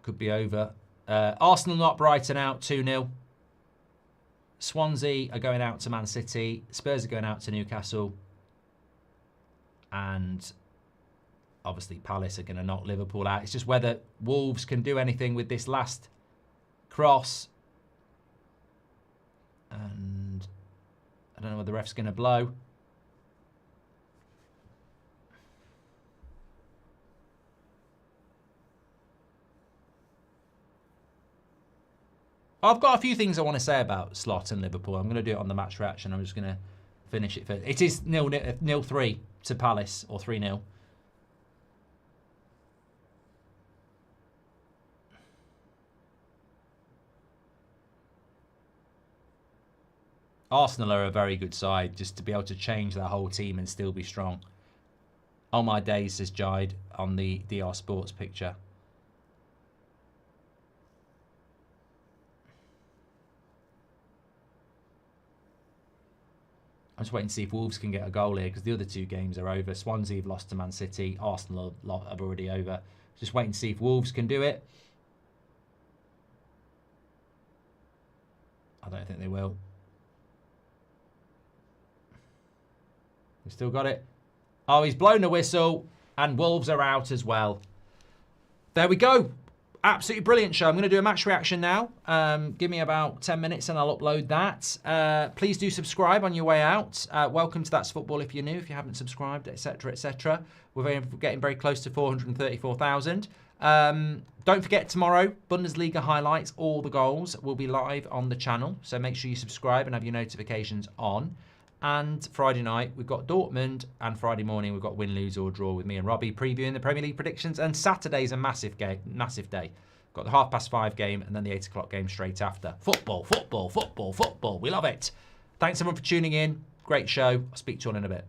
[SPEAKER 1] Could be over. Arsenal not Brighton out 2-0. Swansea are going out to Man City. Spurs are going out to Newcastle. And obviously Palace are going to knock Liverpool out. It's just whether Wolves can do anything with this last cross. And I don't know whether the ref's going to blow. I've got a few things I want to say about Slot and Liverpool. I'm going to do it on the match reaction. I'm just going to finish it first. It is 0-3 to Palace, or 3-0. Arsenal are a very good side, just to be able to change their whole team and still be strong. On my days, says Jide on the DR Sports picture. I'm just waiting to see if Wolves can get a goal here because the other two games are over. Swansea have lost to Man City. Arsenal are already over. Just waiting to see if Wolves can do it. I don't think they will. He's still got it. Oh, he's blown the whistle. And Wolves are out as well. There we go. Absolutely brilliant show. I'm going to do a match reaction now. Give me about 10 minutes and I'll upload that. Please do subscribe on your way out. Welcome to That's Football if you're new, if you haven't subscribed, etc., etc. We're getting very close to 434,000. Don't forget tomorrow, Bundesliga highlights, all the goals will be live on the channel. So make sure you subscribe and have your notifications on. And Friday night, we've got Dortmund. And Friday morning, we've got win, lose or draw with me and Robbie previewing the Premier League predictions. And Saturday's a massive day. Got the 5:30 game and then the 8 o'clock game straight after. Football, football, football, football. We love it. Thanks everyone for tuning in. Great show. I'll speak to you all in a bit.